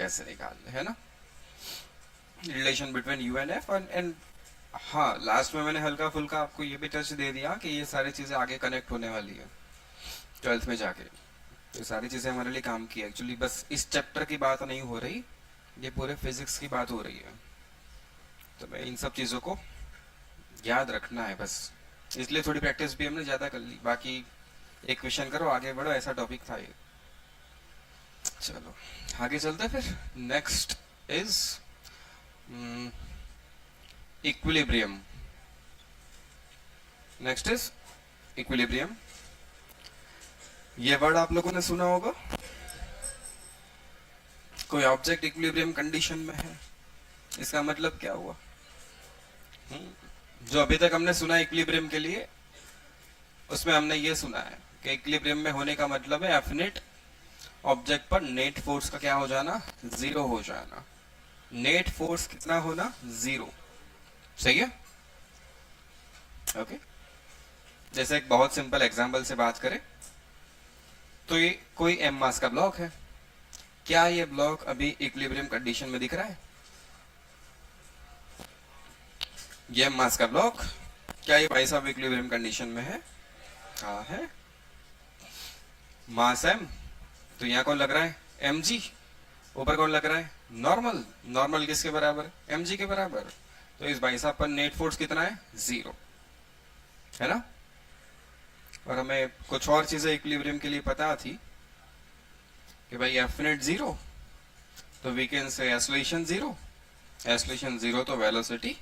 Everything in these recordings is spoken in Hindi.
कैसे निकालने, है ना, relation between you and F and हाँ, लास्ट में मैंने हल्का फुल्का आपको ये भी टच दे दिया कि ये सारी चीजें आगे कनेक्ट होने वाली है 12th में जाके। ये सारी चीजें हमारे लिए काम की एक्चुअली, बस इस चैप्टर की बात नहीं हो रही, ये पूरे फिजिक्स की बात हो रही है। तो मैं इन सब चीजों को याद रखना है बस, इसलिए थोड़ी प्रैक्टिस भी हमने ज्यादा कर ली। बाकी एक क्वेश्चन करो आगे बढ़ो, ऐसा टॉपिक था ये। चलो आगे चलते फिर। Next is equilibrium. Next is equilibrium. ये वर्ड आप लोगों ने सुना होगा। कोई ऑब्जेक्ट इक्विलिब्रियम कंडीशन में है, इसका मतलब क्या हुआ? जो अभी तक हमने सुना इक्विलिब्रियम के लिए, उसमें हमने ये सुना है कि इक्विलिब्रियम में होने का मतलब है एफिनिट ऑब्जेक्ट पर नेट फोर्स का क्या हो जाना, जीरो हो जाना। नेट फोर्स कितना होना, जीरो। सही है, ओके। जैसे एक बहुत सिंपल एग्जांपल से बात करें तो ये कोई एम मास का ब्लॉक है। क्या ये ब्लॉक अभी इक्विलिब्रियम कंडीशन में दिख रहा है? ये एम मास का ब्लॉक, क्या ये भाई साहब इक्विलिब्रियम कंडीशन में है? हाँ है। मास एम, तो यहाँ कौन लग रहा है, एम जी। ऊपर कौन लग रहा है, नॉर्मल। नॉर्मल किसके बराबर, एम जी के बराबर। तो इस भाई साहब पर नेट फोर्स कितना है, जीरो, है ना। और हमें कुछ और चीजें इक्विलिब्रियम के लिए पता थी कि भाई एफ नेट जीरो, तो we can say acceleration zero. Acceleration zero तो वेलोसिटी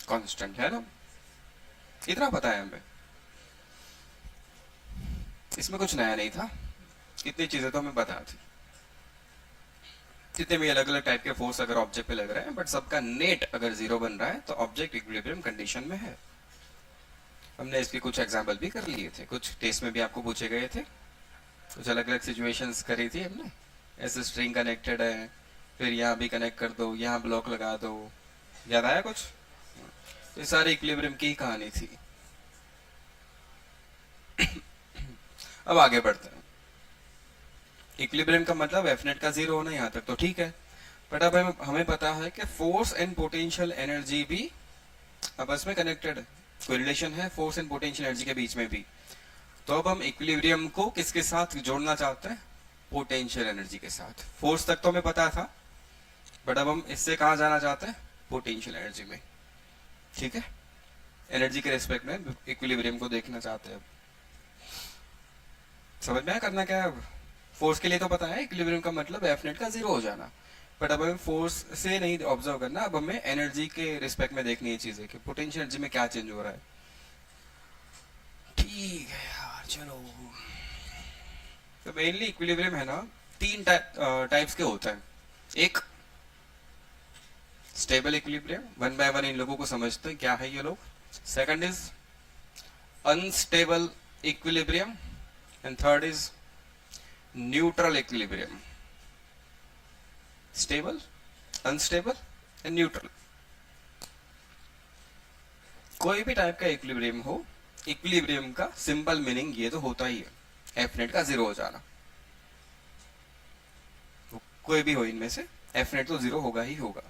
कांस्टेंट, है ना। इतना पता है हमें, इसमें कुछ नया नहीं था, इतनी चीजें तो हमें पता थी। जितने भी अलग अलग टाइप के फोर्स अगर ऑब्जेक्ट पे लग रहे हैं, बट सबका नेट अगर जीरो बन रहा है तो ऑब्जेक्ट इक्विलिब्रियम कंडीशन में है। हमने इसके कुछ एग्जाम्पल भी कर लिए थे, कुछ टेस्ट में भी आपको पूछे गए थे, कुछ अलग अलग सिचुएशंस करी थी हमने। ऐसे स्ट्रिंग कनेक्टेड है, फिर यहाँ भी कनेक्ट कर दो, यहाँ ब्लॉक लगा दो, याद आया कुछ? ये सारी इक्विलिब्रियम की ही कहानी थी। अब आगे बढ़ते हैं। इक्विलिब्रियम का मतलब एफ नेट का जीरो होना, यहाँ तक तो ठीक है। बट अब हमें पता है कि फोर्स एंड पोटेंशियल एनर्जी भी आपस में कनेक्टेड है, कोई रिलेशन है फोर्स एंड पोटेंशियल एनर्जी के बीच में भी। तो अब हम इक्विलिब्रियम को किसके साथ जोड़ना चाहते हैं, पोटेंशियल एनर्जी के साथ। फोर्स तक तो हमें पता था, बट अब हम इससे कहा जाना चाहते हैं, पोटेंशियल एनर्जी में। ठीक है, एनर्जी के रेस्पेक्ट में इक्विलिब्रियम को देखना चाहते हैं। समझ में आया करना क्या है? अब फोर्स के लिए तो पता है इक्विलिब्रियम का मतलब एफ नेट का जीरो हो जाना, बट अब हमें फोर्स से नहीं ऑब्जर्व करना, अब हमें एनर्जी के रिस्पेक्ट में देखनी है चीजें कि पोटेंशियल एनर्जी में क्या चेंज हो रहा है। ठीक है यार, चलो। तो मेनली इक्विलिब्रियम है ना, तीन टाइप्स के होते हैं। एक stable equilibrium, one by one in लोगों को समझते हैं क्या है ये लोग। Second is unstable equilibrium and third is neutral equilibrium. Stable, unstable and neutral. कोई भी टाइप का इक्विलिब्रियम हो, इक्विलिब्रियम का सिंपल मीनिंग ये तो होता ही है, एफ नेट का जीरो हो जाना। तो कोई भी हो इनमें से, एफ नेट तो जीरो होगा ही होगा।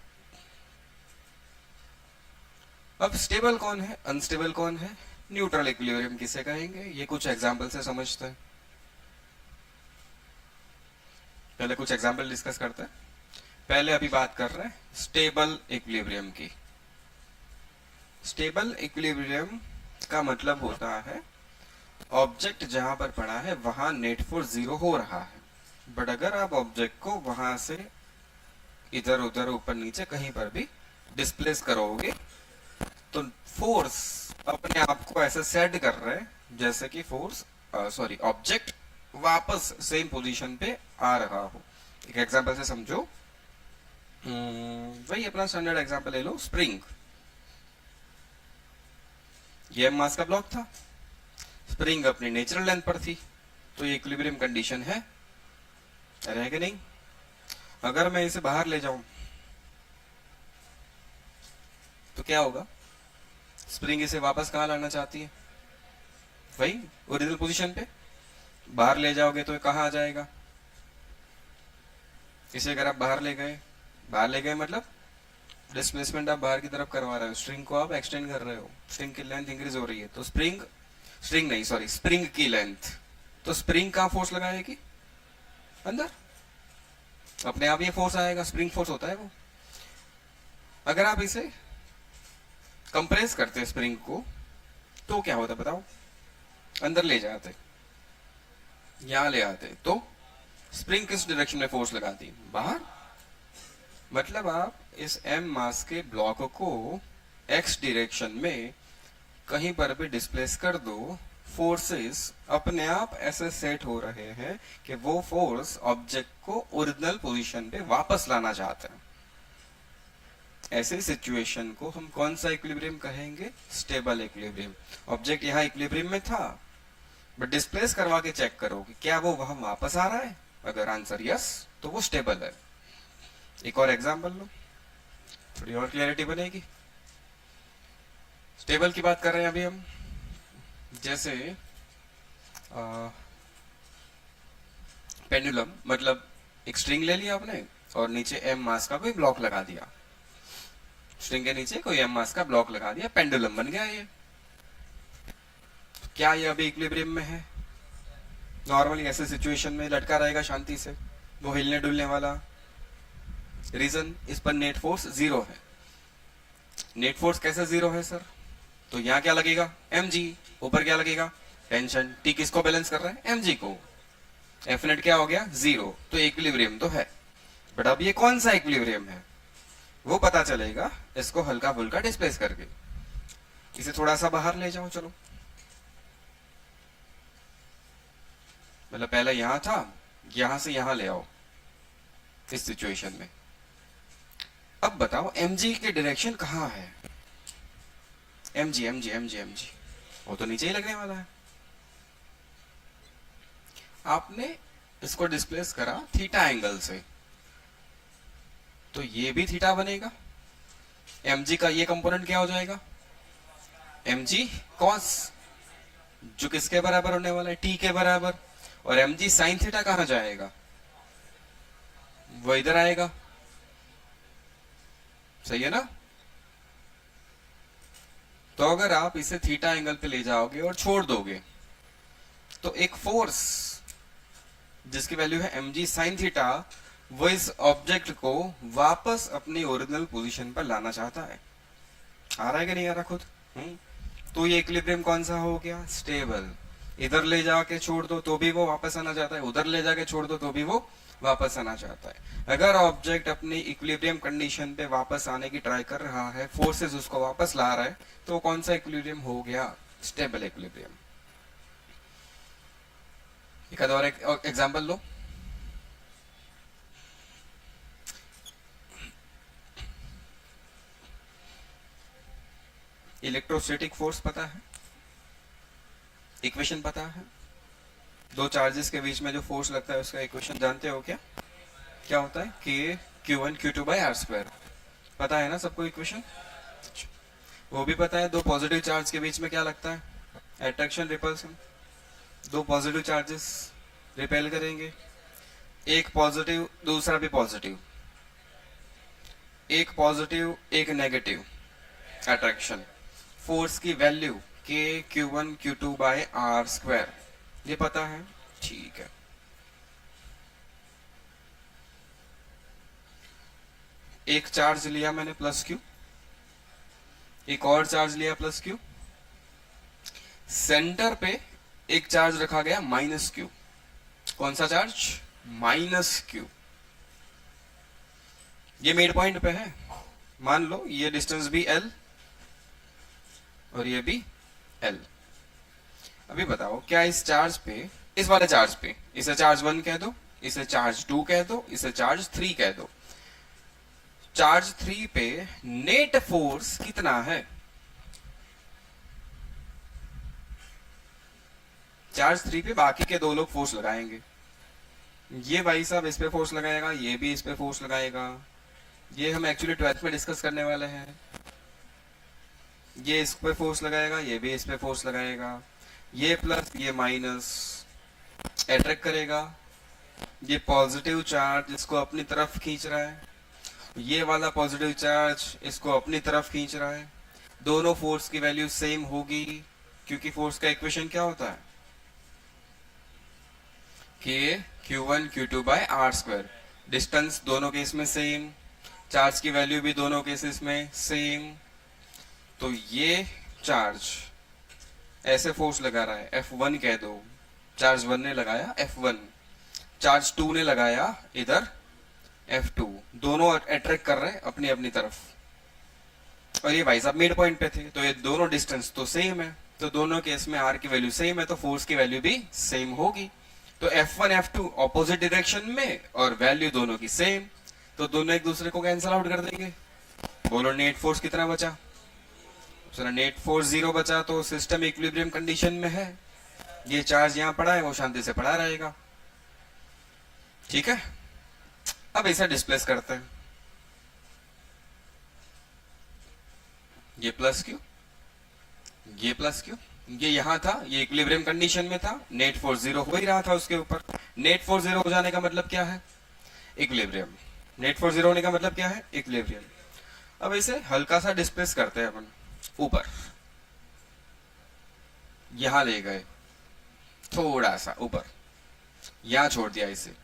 अब स्टेबल कौन है, अनस्टेबल कौन है, न्यूट्रल इक्विलिब्रियम किसे कहेंगे, ये कुछ एग्जांपल से समझते हैं। पहले कुछ एग्जांपल डिस्कस करते हैं। पहले अभी बात कर रहे हैं स्टेबल इक्विलिब्रियम की। स्टेबल इक्विलिब्रियम का मतलब होता है ऑब्जेक्ट जहां पर पड़ा है वहां नेट फोर्स जीरो हो रहा है, बट अगर आप ऑब्जेक्ट को वहां से इधर उधर ऊपर नीचे कहीं पर भी डिस्प्लेस करोगे तो फोर्स अपने आप को ऐसे सेट कर रहे हैं जैसे कि फोर्स सॉरी ऑब्जेक्ट वापस सेम पोजीशन पे आ रहा हो। एक एग्जांपल से समझो, वही अपना स्टैंडर्ड एग्जांपल ले लो, स्प्रिंग। ये मास का ब्लॉक था, स्प्रिंग अपनी नेचुरल लेंथ पर थी, तो ये इक्विलिब्रियम कंडीशन है, रहेगा नहीं। अगर मैं इसे बाहर ले जाऊं तो क्या होगा, स्प्रिंग इसे वापस कहां लाना चाहती है, वही ओरिजिनल पोजीशन पे। बाहर ले जाओगे तो कहां आ जाएगा, इसे अगर आप बाहर ले गए मतलब डिस्प्लेसमेंट आप बाहर की तरफ करवा रहे हो, स्ट्रिंग को आप एक्सटेंड कर रहे हो, स्ट्रिंग की लेंथ इंक्रीज हो रही है, तो स्प्रिंग की लेंथ, तो स्प्रिंग कहाँ फोर्स लगाएगी? अंदर, अपने आप ये फोर्स आएगा, स्प्रिंग फोर्स होता है वो। अगर आप इसे कंप्रेस करते स्प्रिंग को तो क्या होता बताओ? अंदर ले जाते, यहां ले आते, तो स्प्रिंग किस डायरेक्शन में फोर्स लगाती? बाहर। मतलब आप इस एम मास के ब्लॉक को एक्स डायरेक्शन में कहीं पर भी डिस्प्लेस कर दो, फोर्सेस अपने आप ऐसे सेट हो रहे हैं कि वो फोर्स ऑब्जेक्ट को ओरिजिनल पोजीशन पे वापस लाना चाहते हैं। ऐसे सिचुएशन को हम कौन सा इक्विलिब्रियम कहेंगे? Stable equilibrium. ऑब्जेक्ट यहाँ इक्विलिब्रियम में था, बट डिस्प्लेस करवा के चेक करो कि क्या वो वहां वापस आ रहा है। अगर आंसर यस, तो वो स्टेबल है। एक और एग्जांपल लो, थोड़ी और क्लैरिटी बनेगी। स्टेबल की बात कर रहे हैं अभी हम। जैसे पेंडुलम, मतलब एक स्ट्रिंग ले लिया आपने और नीचे एम मास का कोई ब्लॉक लगा दिया, स्ट्रिंग के नीचे कोई एम मास का ब्लॉक लगा दिया, पेंडुलम बन गया ये। क्या ये अभी इक्विलिब्रियम में है? नॉर्मली ऐसे सिचुएशन में लटका रहेगा शांति से, वो हिलने डुलने वाला। रीजन, इस पर नेट फोर्स जीरो है। नेट फोर्स कैसे जीरो है सर? तो यहाँ क्या लगेगा? mg। ऊपर क्या लगेगा? टेंशन। टी किसको बैलेंस कर रहा है? mg को। एफ नेट क्या हो गया? जीरो। तो इक्विलिब्रियम तो है, बट अब ये कौन सा इक्विलिब्रियम है वो पता चलेगा इसको हल्का फुल्का डिस्प्लेस करके। इसे थोड़ा सा बाहर ले जाओ, चलो। मतलब पहले यहां था, यहां से यहां ले आओ इस सिचुएशन में। अब बताओ mg की डायरेक्शन कहां है? mg वो तो नीचे ही लगने वाला है। आपने इसको डिस्प्लेस करा थीटा एंगल से, तो ये भी थीटा बनेगा। mg का ये कंपोनेंट क्या हो जाएगा? mg cos, जो किसके बराबर होने वाला है? t के बराबर। और mg sin थीटा कहां जाएगा? वो इधर आएगा। सही है ना? तो अगर आप इसे थीटा एंगल पे ले जाओगे और छोड़ दोगे, तो एक फोर्स जिसकी वैल्यू है mg sin थीटा, वो इस ऑब्जेक्ट को वापस अपनी ओरिजिनल पोजीशन पर लाना चाहता है। आ रहा है कि नहीं आ रहा खुद? तो ये इक्विलिब्रियम कौन सा हो गया? स्टेबल। इधर ले जाके छोड़ दो तो भी वो वापस आना चाहता है, उधर ले जाके छोड़ दो तो भी वो वापस आना चाहता है। अगर ऑब्जेक्ट अपनी इक्विलिब्रियम कंडीशन पे वापस आने की ट्राई कर रहा है, फोर्सेस उसको वापस ला रहा है, तो कौन सा इक्विलिब्रियम हो गया? Stable equilibrium. एक और एग्जांपल लो। इलेक्ट्रोस्टैटिक फोर्स पता है? इक्वेशन पता है? दो चार्जेस के बीच में जो फोर्स लगता है उसका इक्वेशन जानते हो क्या? क्या होता है? K Q1 Q2 by R square. पता है ना सबको इक्वेशन? वो भी पता है दो पॉजिटिव चार्ज के बीच में क्या लगता है? Attraction repulsion. दो पॉजिटिव चार्जेस रिपेल करेंगे, एक पॉजिटिव दूसरा भी पॉजिटिव, एक पॉजिटिव एक नेगेटिव, अट्रैक्शन। फोर्स की value K Q1 Q2 by R square, ये पता है? ठीक है। एक चार्ज लिया मैंने प्लस Q, एक और चार्ज लिया प्लस Q, सेंटर पे एक चार्ज रखा गया माइनस Q। कौन सा चार्ज? Minus Q। ये मिड पॉइंट पे है, मान लो ये डिस्टेंस भी L और ये भी L। अभी बताओ क्या इस चार्ज पे, इस वाले चार्ज पे, इसे चार्ज 1 कह दो, इसे चार्ज 2 कह दो, इसे चार्ज 3 कह दो। चार्ज 3 पे नेट फोर्स कितना है? चार्ज 3 पे बाकी के दो लोग फोर्स लगाएंगे। ये भाई साहब इस पे फोर्स लगाएगा, ये भी इस पे फोर्स लगाएगा। ये हम एक्चुअली 12th में डिस्कस करने वाले हैं। ये इस पे फोर्स लगाएगा, ये भी इस पे फोर्स लगाएगा। ये प्लस ये माइनस अट्रैक्ट करेगा, ये पॉजिटिव चार्ज इसको अपनी तरफ खींच रहा है, ये वाला पॉजिटिव चार्ज इसको अपनी तरफ खींच रहा है। दोनों फोर्स की वैल्यू सेम होगी, क्योंकि फोर्स का इक्वेशन क्या होता है, K Q1 Q2 by R square. Distance दोनों केस में सेम, चार्ज की वैल्यू भी दोनों केसेस में सेम। तो ये चार्ज ऐसे फोर्स लगा रहा है, F1 कह दो, चार्ज 1 ने लगाया F1, चार्ज 2 ने लगाया इधर F2, दोनों अट्रैक्ट कर रहे हैं अपनी अपनी तरफ। और ये भाई साहब मिड पॉइंट पे थे, तो ये दोनों डिस्टेंस तो सेम है, तो दोनों केस में आर की वैल्यू सेम है, तो फोर्स की वैल्यू भी सेम होगी। तो F1 F2 ऑपोजिट डायरेक्शन में और वैल्यू दोनों की सेम, तो दोनों एक दूसरे को कैंसिल आउट कर देंगे। बोलो नेट फोर्स कितना बचा, नेट फोर्स 0 बचा, तो सिस्टम इक्विलिब्रियम कंडीशन में है। ये चार्ज यहां पड़ा है, वो शांति से पड़ा रहेगा। ठीक है, अब इसे डिस्प्लेस करते हैं। ये प्लस क्यू, ये प्लस क्यू, ये यहां था, ये इक्विलिब्रियम कंडीशन में था, नेट फोर्स 0 हो ही रहा था उसके ऊपर। नेट फोर्स 0 हो जाने का मतलब क्या है, इक्विलिब्रियम। नेट फोर्स 0 होने का मतलब क्या है, इक्विलिब्रियम। अब इसे हल्का सा डिस्प्लेस करते हैं अपन ऊपर, यहां ले गए थोड़ा सा ऊपर, यहां छोड़ दिया इसे,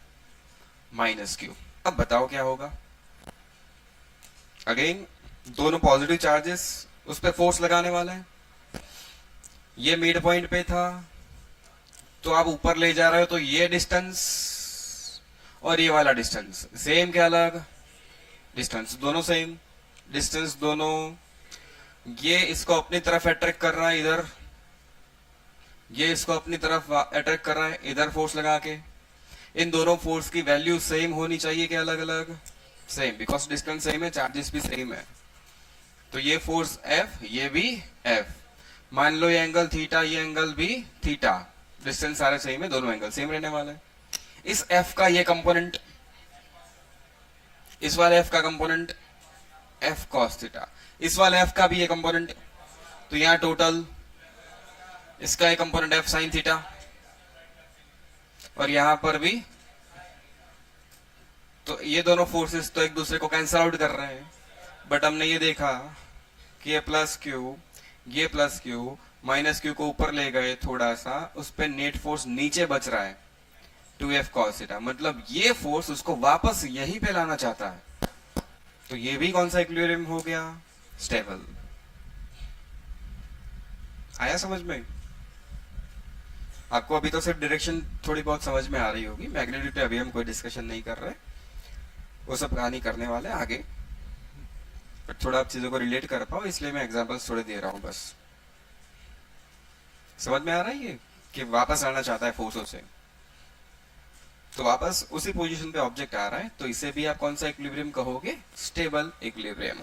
माइनस क्यू। अब बताओ क्या होगा। अगेन दोनों पॉजिटिव चार्जेस उस पर फोर्स लगाने वाले हैं। ये मिड पॉइंट पे था, तो आप ऊपर ले जा रहे हो, तो ये डिस्टेंस और ये वाला डिस्टेंस सेम क्या अलग, डिस्टेंस दोनों सेम, डिस्टेंस दोनों। ये इसको अपनी तरफ अट्रैक्ट कर रहा है इधर, ये इसको अपनी तरफ अट्रैक्ट कर रहा है इधर फोर्स लगा के। इन दोनों फोर्स की वैल्यू सेम होनी चाहिए कि अलग अलग, सेम, बिकॉज डिस्टेंस सेम है, चार्जेस भी सेम है। तो ये फोर्स F, ये भी F। मान लो ये एंगल थीटा, ये एंगल भी थीटा, डिस्टेंस सारे सेम है, दोनों एंगल सेम रहने वाले। इस F का ये कंपोनेंट, इस वाले F का कंपोनेंट F cos थीटा, इस वाले F का भी ये कंपोनेंट, तो यहां टोटल इसका ये कंपोनेंट F sin थीटा, और यहां पर भी। तो ये दोनों फोर्सेस तो एक दूसरे को कैंसल आउट कर रहे हैं, बट हमने ये देखा कि ये प्लस क्यू, ये प्लस क्यू, माइनस क्यू को ऊपर ले गए थोड़ा सा, उस पर नेट फोर्स नीचे बच रहा है 2F cos थीटा, मतलब ये फोर्स उसको वापस यहीं पे लाना चाहता है। तो ये भी कौन सा इक्विलिब्रियम हो गया, स्टेबल। आया समझ में? आपको अभी तो सिर्फ डायरेक्शन थोड़ी बहुत समझ में आ रही होगी, मैग्नीट्यूड पे अभी हम कोई डिस्कशन नहीं कर रहे, वो सब कहानी करने वाले आगे, बट थोड़ा आप चीजों को रिलेट कर पाओ इसलिए मैं एग्जांपल्स थोड़े दे रहा हूं बस। समझ में आ रहा है ये कि वापस आना चाहता है फोर्सों से, तो वापस उसी पोजीशन पे ऑब्जेक्ट आ रहा है, तो इसे भी आप कौन सा इक्विलिब्रियम कहोगे, स्टेबल इक्विलिब्रियम।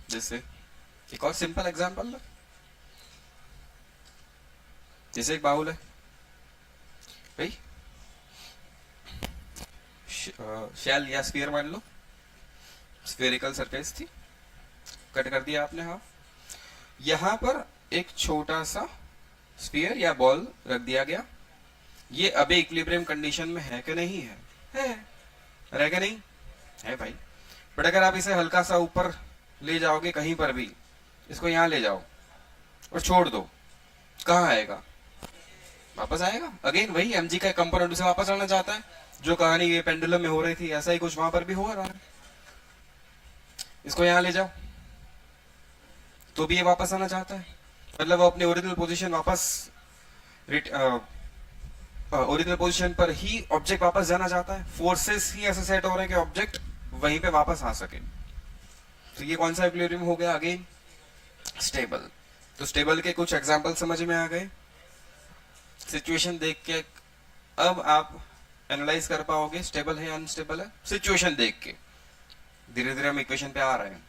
जैसे एक और सिंपल एग्जांपल लो, जैसे एक बाउल है भाई, शेल या स्फीयर मान लो, स्फेरिकल सरफेस थी, कट कर दिया आपने हाफ, यहां पर एक छोटा सा स्फीयर या बॉल रख दिया गया। ये अभी इक्विलिब्रियम कंडीशन में है कि नहीं है रहेगा नहीं है भाई। बट अगर आप इसे हल्का सा ऊपर ले जाओगे कहीं पर भी, इसको यहां ले जाओ और छोड़ दो, कहां आएगा, वापस आएगा। अगेन वही mg का कंपोनेंट उसे वापस आना चाहता है, जो कहानी ये पेंडुलम में हो रही थी, ऐसा ही कुछ वहां पर भी हो रहा है। इसको यहां ले जाओ तो भी ये वापस आना चाहता है, मतलब वो अपनी ओरिजिनल पोजीशन वापस, ओरिजिनल पोजीशन पर ही ऑब्जेक्ट वापस जाना चाहता है। फोर्सेस ही ऐसे सेट हो रहे हैं कि ऑब्जेक्ट वहीं पे वापस आ सके। तो ये कौन सा इक्विलिब्रियम हो गया, अगेन स्टेबल। तो स्टेबल के कुछ एग्जांपल समझ में आ गए, सिचुएशन देख के अब आप एनालाइज कर पाओगे स्टेबल है या अनस्टेबल है, सिचुएशन देख के। धीरे धीरे हम इक्वेशन पे आ रहे हैं।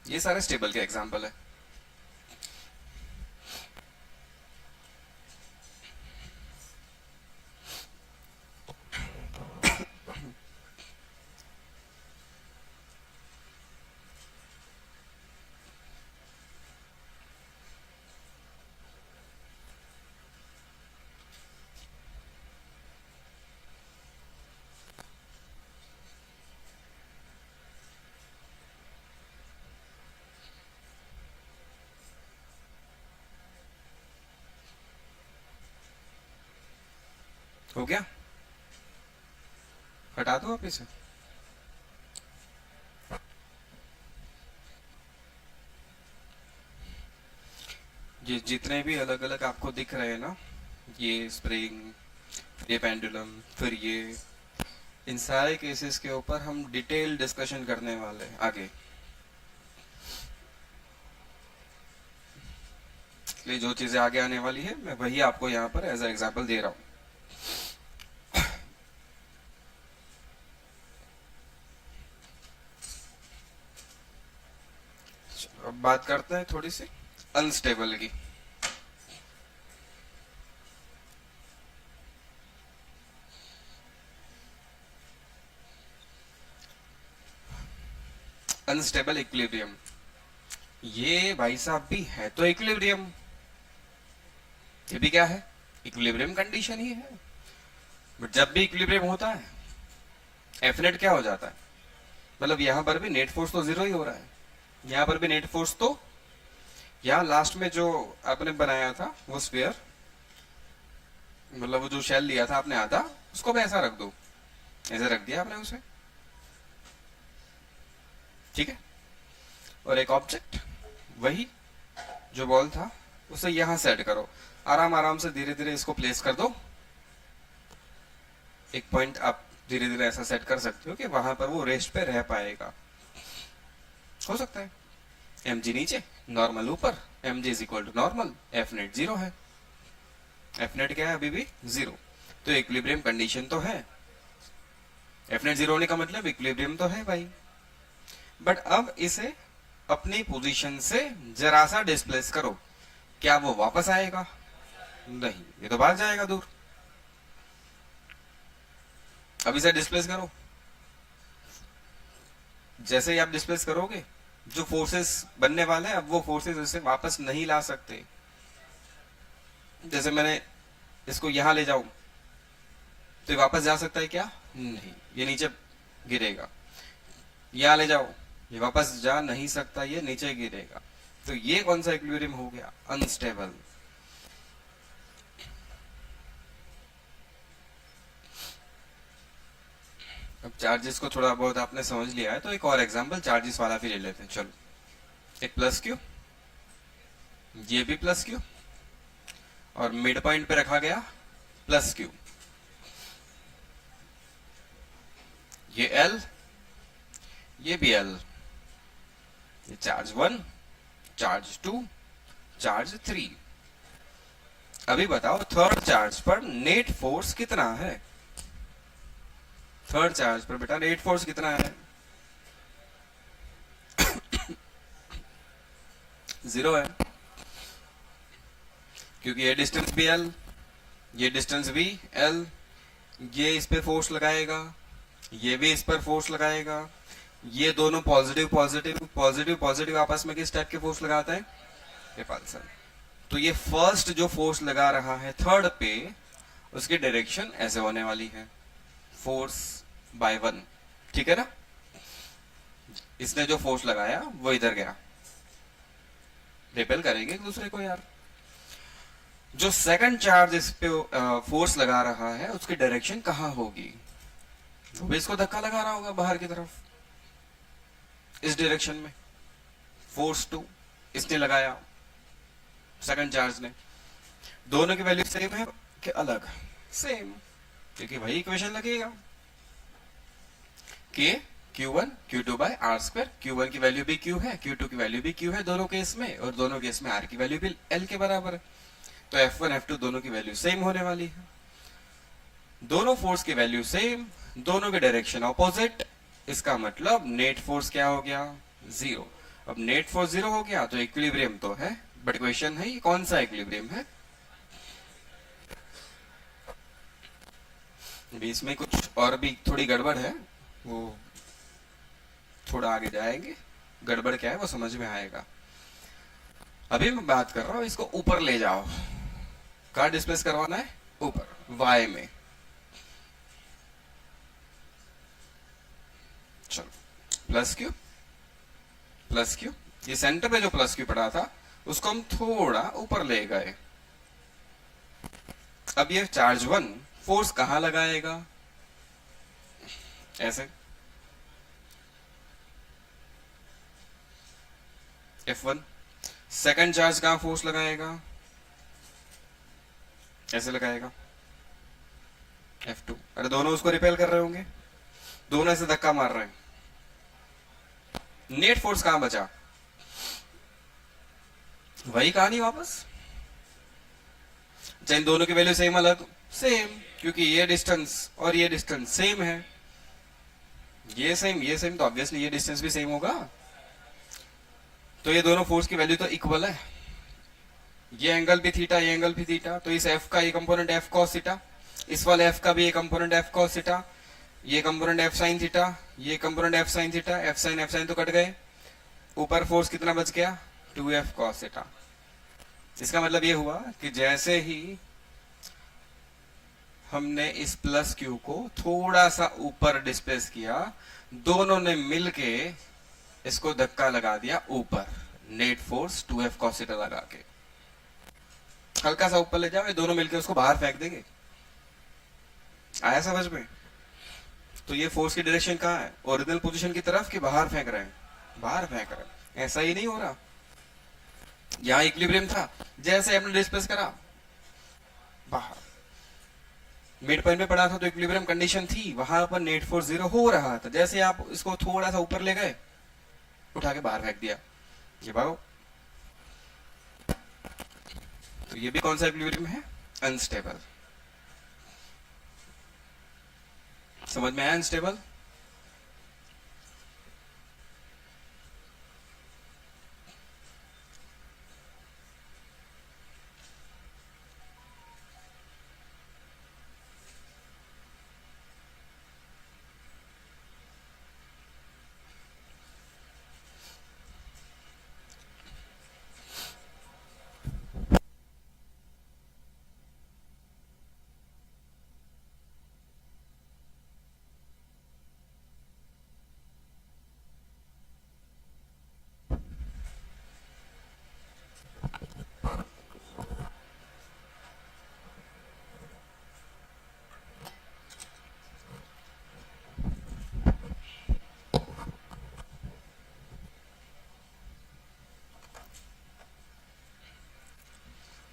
ये सारे स्टेबल के एग्जांपल है। हो गया, हटा दो आप इसे। ये जितने भी अलग अलग आपको दिख रहे हैं ना, ये स्प्रिंग, ये पेंडुलम, फिर ये, इन सारे केसेस के ऊपर हम डिटेल डिस्कशन करने वाले हैं आगे। इसलिए जो चीजें आगे आने वाली है मैं वही आपको यहाँ पर एज ए एग्जाम्पल दे रहा हूँ। अब बात करते हैं थोड़ी सी अनस्टेबल की। अनस्टेबल इक्विलिब्रियम, ये भाई साहब भी है तो इक्विलिब्रियम, ये भी क्या है, इक्विलिब्रियम कंडीशन ही है। बट जब भी इक्विलिब्रियम होता है एफ नेट क्या हो जाता है, मतलब यहां पर भी नेट फोर्स तो जीरो ही हो रहा है, यहां पर भी नेट फोर्स तो, यहाँ लास्ट में जो आपने बनाया था वो स्फीयर, मतलब वो जो शेल लिया था आपने आधा, उसको भी ऐसा रख दो, ऐसे रख दिया आपने उसे, ठीक है। और एक ऑब्जेक्ट वही जो बॉल था उसे यहां सेट करो, आराम आराम से धीरे धीरे इसको प्लेस कर दो। एक पॉइंट आप धीरे धीरे ऐसा सेट कर सकते हो कि वहां पर वो रेस्ट पे रह पाएगा, हो सकता है। एम जी नीचे, नॉर्मल ऊपर, M G is equal to normal, F net zero है, एफ नेट क्या है अभी भी जीरो, तो इक्विलिब्रियम कंडीशन तो है। एफ नेट जीरो होने का मतलब इक्विलिब्रियम तो है भाई। बट अब इसे अपनी पोजीशन से जरा सा डिस्प्लेस करो, क्या वो वापस आएगा? नहीं, ये तो भाग जाएगा दूर। अब इसे डिस्प्लेस करो, जैसे ही आप डिस्प्लेस करोगे जो फोर्सेस बनने वाले हैं, अब वो फोर्सेस इसे वापस नहीं ला सकते। जैसे मैंने इसको यहां ले जाऊं तो ये वापस जा सकता है क्या? नहीं, ये नीचे गिरेगा। यहां ले जाओ, ये वापस जा नहीं सकता, ये नीचे गिरेगा। तो ये कौन सा इक्विलिब्रियम हो गया? अनस्टेबल। अब चार्जेस को थोड़ा बहुत आपने समझ लिया है तो एक और एग्जांपल चार्जेस वाला भी ले लेते हैं। चलो, एक प्लस क्यू, ये भी प्लस क्यू, और मिड पॉइंट पे रखा गया प्लस क्यू। ये एल, ये भी एल, ये चार्ज 1, चार्ज 2, चार्ज 3। अभी बताओ थर्ड चार्ज पर नेट फोर्स कितना है? थर्ड चार्ज पर बेटा नेट फोर्स कितना है? जीरो है, क्योंकि ये डिस्टेंस भी एल, ये डिस्टेंस भी एल, ये इस पे फोर्स लगाएगा, ये भी इस पर फोर्स लगाएगा, ये दोनों पॉजिटिव पॉजिटिव पॉजिटिव पॉजिटिव आपस में किस टाइप के फोर्स लगाते हैं? रिपल्सन। तो ये फर्स्ट जो फोर्स लगा रहा है थर्ड पे, उसकी डायरेक्शन ऐसे होने वाली है, फोर्स बाय 1, ठीक है ना। इसने जो फोर्स लगाया वो इधर गया, रिपेल करेंगे एक दूसरे को यार। जो सेकंड चार्ज इस पे फोर्स लगा रहा है उसकी डायरेक्शन कहां होगी? वो भी इसको धक्का लगा रहा होगा बाहर की तरफ, इस डायरेक्शन में। फोर्स 2 इसने लगाया, सेकंड चार्ज ने। दोनों की वैल्यू सेम है कि अलग? सेम, क्योंकि वही इक्वेशन लगेगा कि Q1 Q2 by R square. Q1 की वैल्यू भी Q है, Q2 की वैल्यू भी Q है दोनों केस में, और दोनों केस में R की वैल्यू भी L के बराबर है। तो F1 F2 दोनों की वैल्यू सेम होने वाली है। दोनों फोर्स की वैल्यू सेम, दोनों के डायरेक्शन ऑपोजिट, इसका मतलब नेट फोर्स क्या हो गया? जीरो। अब नेट फोर्स जीरो हो गया तो इक्विलिब्रियम तो है, बट क्वेश्चन है ये कौन सा इक्विलिब्रियम है? बीच में कुछ और भी थोड़ी गड़बड़ है, वो थोड़ा आगे जाएंगे, गड़बड़ क्या है वो समझ में आएगा। अभी मैं बात कर रहा हूं इसको ऊपर ले जाओ। कहां डिस्प्लेस करवाना है? ऊपर, वाई में। चलो, प्लस क्यू, प्लस क्यू, ये सेंटर पे जो प्लस क्यू पड़ा था उसको हम थोड़ा ऊपर ले गए। अब ये चार्ज 1 फोर्स कहां लगाएगा? ऐसे F1। सेकंड चार्ज कहां फोर्स लगाएगा? ऐसे लगाएगा F2। अरे दोनों उसको रिपेल कर रहे होंगे, दोनों ऐसे धक्का मार रहे हैं, नेट फोर्स कहां बचा? वही कहानी वापस। चाहे इन दोनों की वैल्यू सेम अलग, सेम, क्योंकि ये डिस्टेंस और ये डिस्टेंस सेम है, ये सेम ये सेम, तो ऑब्वियसली ये डिस्टेंस भी सेम होगा। तो ये दोनों फोर्स की वैल्यू तो इक्वल है, ये एंगल भी थीटा, ये एंगल भी थीटा, तो इस एफ का ये कंपोनेंट एफ कॉस थीटा, इस वाले एफ का भी ये कंपोनेंट एफ कॉस थीटा, ये कंपोनेंट एफ साइन थीटा, ये component F sine theta, F sine तो कट गए, ऊपर फोर्स कितना बच गया? 2f cos theta. इसका मतलब ये हुआ कि जैसे ही हमने इस प्लस क्यू को थोड़ा सा ऊपर डिस्प्लेस किया, दोनों ने मिलके इसको धक्का लगा दिया ऊपर, net force 2f cos theta लगा के हल्का सा ऊपर ले जाओ, ये दोनों मिलके उसको बाहर फेंक देंगे। आया समझ में? तो ये फोर्स की डायरेक्शन कहां है? ओरिजिनल पोजीशन की तरफ कि बाहर फेंक रहे हैं? बाहर फेंक रहे हैं। ऐसा ही नहीं हो रहा, यहां इक्विलिब्रियम था, जैसे हमने डिस्प्लेस करा बाहर, मिड पॉइंट पे पड़ा था तो इक्विलिब्रियम कंडीशन थी, वहां पर नेट फोर्स 0 हो रहा था, जैसे आप इसको थोड़ा सा ऊपर ले गए, उठा के बाहर फेंक दिया, ये भागो। तो ये भी कौन सा इक्विलिब्रियम है? अनस्टेबल। समझ में आया अनस्टेबल?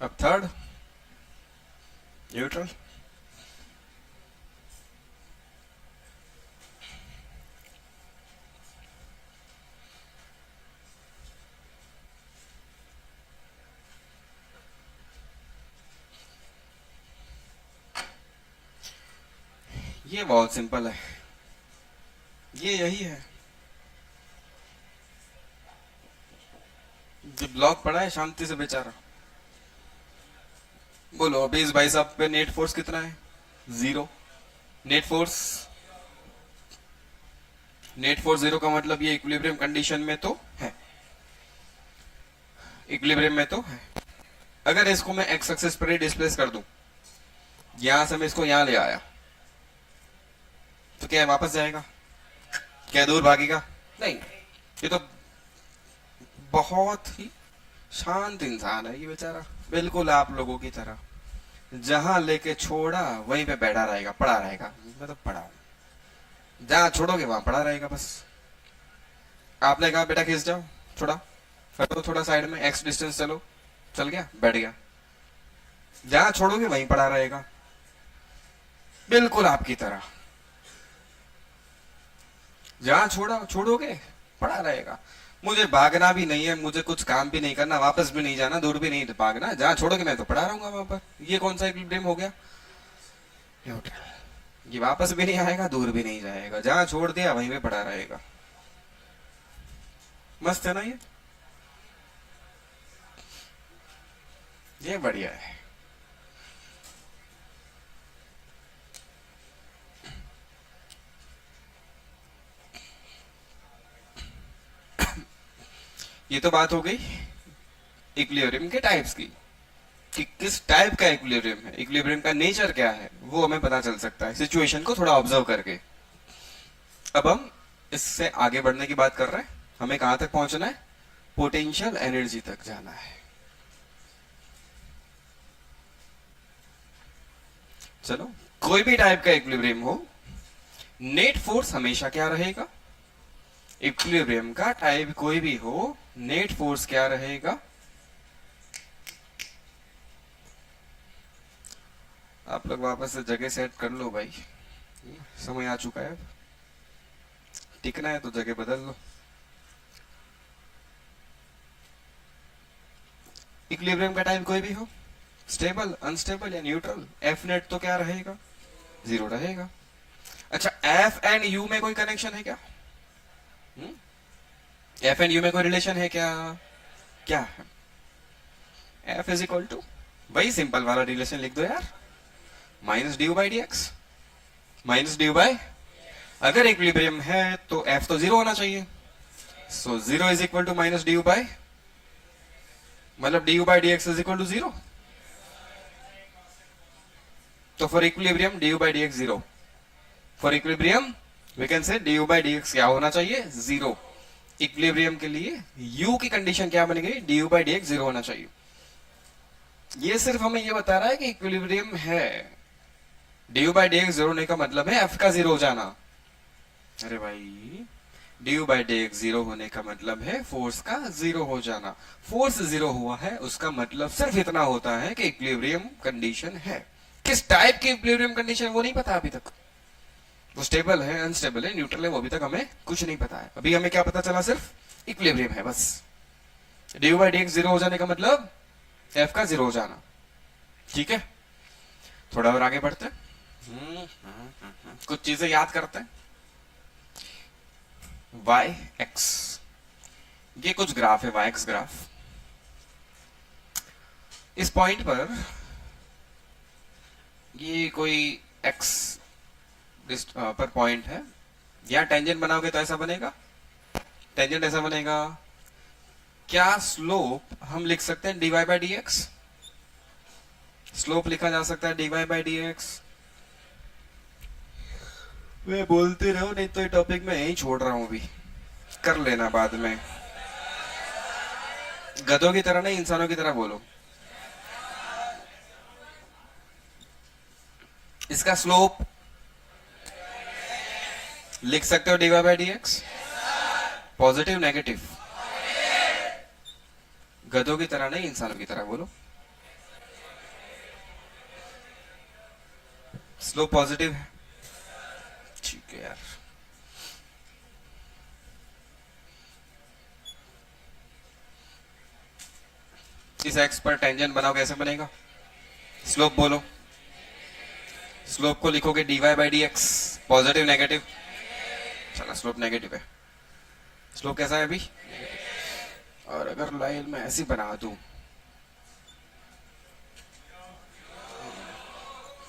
अब थर्ड, न्यूट्रल। ये बहुत सिंपल है, ये यही है। जो ब्लॉक पड़ा है शांति से बेचारा, बोलो अभी इस भाई साहब पे नेट फोर्स कितना है? 0। नेट फोर्स, नेट फोर्स 0 का मतलब ये इक्विलिब्रियम कंडीशन में तो है, इक्विलिब्रियम में तो है। अगर इसको मैं एक्स एक्सिस पर ही डिस्प्लेस कर दूं, यहां से मैं इसको यहां ले आया, तो क्या वापस जाएगा? क्या दूर भागेगा? नहीं। ये तो बहुत ही शांत इंसान है ये बेचारा, बिल्कुल आप लोगों की तरह, जहां लेके छोड़ा वहीं पे बैठा रहेगा, पड़ा रहेगा। मैं तो पड़ा हूं, जहां छोड़ोगे वहां पड़ा रहेगा बस। आपने कहा बेटा खींच जाओ, छोड़ा, करो थोड़ा साइड में, एक्स डिस्टेंस चलो, चल गया, बैठ गया, जहां छोड़ोगे वहीं पड़ा रहेगा, बिल्कुल आपकी तरह। जहां छोड़ा छोड़ोगे पड़ा रहेगा। मुझे भागना भी नहीं है, मुझे कुछ काम भी नहीं करना, वापस भी नहीं जाना, दूर भी नहीं भागना, जहां छोड़ोगे मैं तो पड़ा रहूंगा वहां पर। ये कौन सा इक्विलिब्रियम हो गया? न्यूट्रल। ये वापस भी नहीं आएगा, दूर भी नहीं जाएगा, जहां छोड़ दिया वहीं पे पड़ा रहेगा। मस्त है ना ये बढ़िया है। ये तो बात हो गई इक्विलिब्रियम के टाइप्स की, कि किस टाइप का इक्विलिब्रियम है, इक्विलिब्रियम का नेचर क्या है, वो हमें पता चल सकता है सिचुएशन को थोड़ा ऑब्जर्व करके। अब हम इससे आगे बढ़ने की बात कर रहे हैं, हमें कहां तक पहुंचना है? पोटेंशियल एनर्जी तक जाना है। चलो कोई भी टाइप का इक्विलिब्रियम हो, नेट फोर्स हमेशा क्या रहेगा? इक्विलिब्रियम का टाइप कोई भी हो, नेट फोर्स क्या रहेगा? आप लोग वापस से जगह सेट कर लो भाई, समय आ चुका है, अब टिकना है तो जगह बदल लो। इक्विलिब्रियम का टाइम कोई भी हो, स्टेबल, अनस्टेबल या न्यूट्रल, एफ नेट तो क्या रहेगा? जीरो रहेगा। अच्छा, एफ एंड यू में कोई कनेक्शन है क्या? एफ एंड यू में कोई रिलेशन है क्या? क्या है? एफ इज इक्वल टू, वही सिंपल वाला रिलेशन लिख दो यार, minus D U by D X, minus D U by, अगर इक्विलिब्रियम है तो एफ तो जीरो होना चाहिए, so zero is equal to minus D U by, मतलब D U by D X is equal to zero. तो for equilibrium D U by D X zero, for equilibrium we can say D U by D x क्या होना चाहिए? जीरो। इक्विलिब्रियम के लिए u की कंडीशन क्या बन गई? D U by D X zero होना चाहिए। ये सिर्फ हमें ये बता रहा है कि इक्विलिब्रियम है, D U by D X zero होने का मतलब है एफ का जीरो हो जाना। अरे भाई, D U by D X zero होने का मतलब है फोर्स का जीरो हो जाना। फोर्स जीरो हुआ है उसका मतलब सिर्फ इतना होता है कि इक्विलिब्रियम कंडीशन है। किस टाइप की इक्विलिब्रियम कंडीशन वो नहीं पता अभी तक, वो स्टेबल है, अनस्टेबल है, न्यूट्रल है, वो अभी तक हमें कुछ नहीं पता है। अभी हमें क्या पता चला? सिर्फ इक्विलिब्रियम है बस। D U by D X zero हो जाने का मतलब एफ का जीरो हो जाना। ठीक है, थोड़ा और आगे बढ़ते हैं, कुछ चीजें याद करते हैं। वाई एक्स, ये कुछ ग्राफ है, वाई एक्स ग्राफ। इस पॉइंट पर ये कोई एक्स पर पॉइंट है, या टेंजेंट बनाओगे तो ऐसा बनेगा, टेंजेंट ऐसा बनेगा। क्या स्लोप हम लिख सकते हैं dy by D X? Slope लिखा जा सकता है dy बाई डी एक्स। वे बोलते रहो, नहीं तो ये टॉपिक मैं यही छोड़ रहा हूं, अभी कर लेना बाद में। गधों की तरह नहीं, इंसानों की तरह बोलो। इसका स्लोप लिख सकते हो dy by D x, positive negative, गधों की तरह नहीं, इंसानों की तरह बोलो। स्लोप पॉजिटिव है, ठीक है यार। इस एक्स पर टेंजेंट बनाओ, कैसे बनेगा? स्लोप बोलो, स्लोप को लिखोगे dy by D x, positive negative, चला स्लोप नेगेटिव है। स्लोप कैसा है अभी? और अगर लाइन में ऐसी बना दूं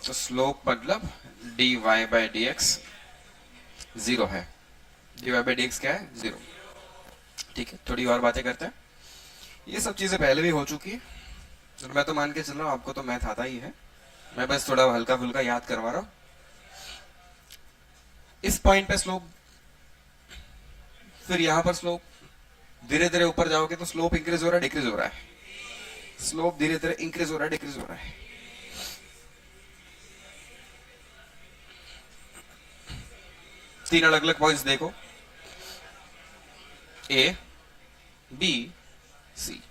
तो स्लोप मतलब dy by D X zero है। dy बाई डी एक्स क्या है? जीरो। ठीक है, थोड़ी और बातें करते हैं। ये सब चीजें पहले भी हो चुकी है, तो मैं तो मान के चल रहा हूं आपको तो मैथ आता ही है, मैं बस थोड़ा हल्का फुल्का याद करवा रहा हूं। इस पॉइंट पे स्लोप, फिर यहां पर स्लोप, धीरे धीरे ऊपर जाओगे तो स्लोप इंक्रीज हो रहा है, डिक्रीज हो रहा है, स्लोप धीरे धीरे इंक्रीज हो रहा है, डिक्रीज हो रहा है। तीन अलग अलग पॉइंट्स देखो, ए बी सी।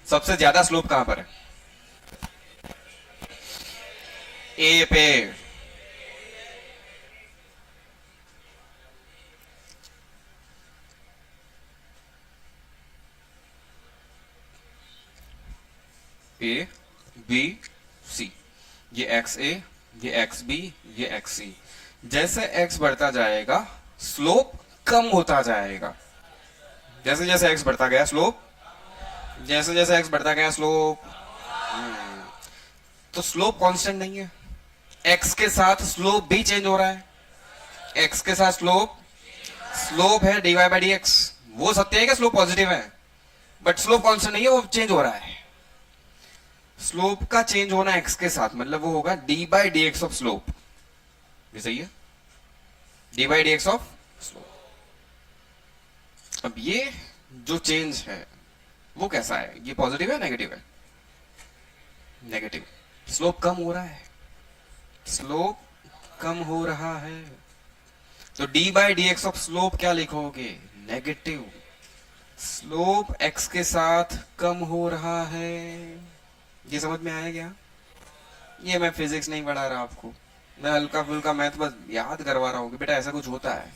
सबसे ज्यादा स्लोप कहां पर है? ए पे। ए बी सी, ये एक्स ए, ये एक्स बी, ये एक्स सी। जैसे एक्स बढ़ता जाएगा स्लोप कम होता जाएगा, जैसे जैसे एक्स बढ़ता गया स्लोप, जैसे जैसे एक्स बढ़ता गया स्लोप। तो स्लोप कांस्टेंट नहीं है, एक्स के साथ स्लोप भी चेंज हो रहा है। एक्स के साथ स्लोप, स्लोप है dy बाई डी एक्स, वो सत्य है कि स्लोप पॉजिटिव है, बट स्लोप कांस्टेंट नहीं है, वो चेंज हो रहा है। स्लोप का चेंज होना एक्स के साथ मतलब वो होगा D by D X of slope, ये सही है, D by D X of slope. अब ये जो चेंज है वो कैसा है? ये पॉजिटिव है नेगेटिव है? नेगेटिव। स्लोप कम हो रहा है, स्लोप कम हो रहा है, तो D by D X of slope क्या लिखोगे? नेगेटिव। स्लोप एक्स के साथ कम हो रहा है। ये समझ में आया क्या? ये मैं फिजिक्स नहीं पढ़ा रहा आपको, मैं हल्का फुल्का मैथ बस याद करवा रहा हूँ कि बेटा ऐसा कुछ होता है।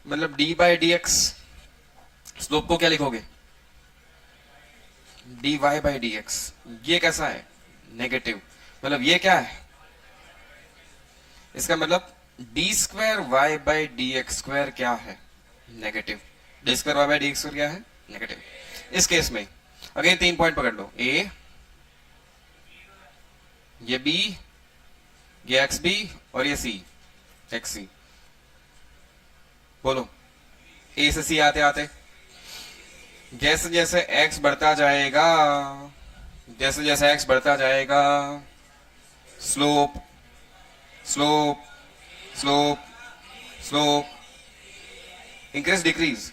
मतलब D by D X slope को क्या लिखोगे? D Y by D X. ये कैसा है? नेगेटिव। मतलब ये क्या है? इसका मतलब D square Y by D X square क्या है? Negative. D square Y by D X square क्या है? नेगेटिव। इस केस में अगेन 3 पॉइंट पकड़ लो, ए, ये बी, ये एक्स बी, और ये सी, एक्स सी। बोलो, ए से सी आते आते जैसे जैसे एक्स बढ़ता जाएगा, जैसे जैसे एक्स बढ़ता जाएगा, slope slope slope slope increase decrease,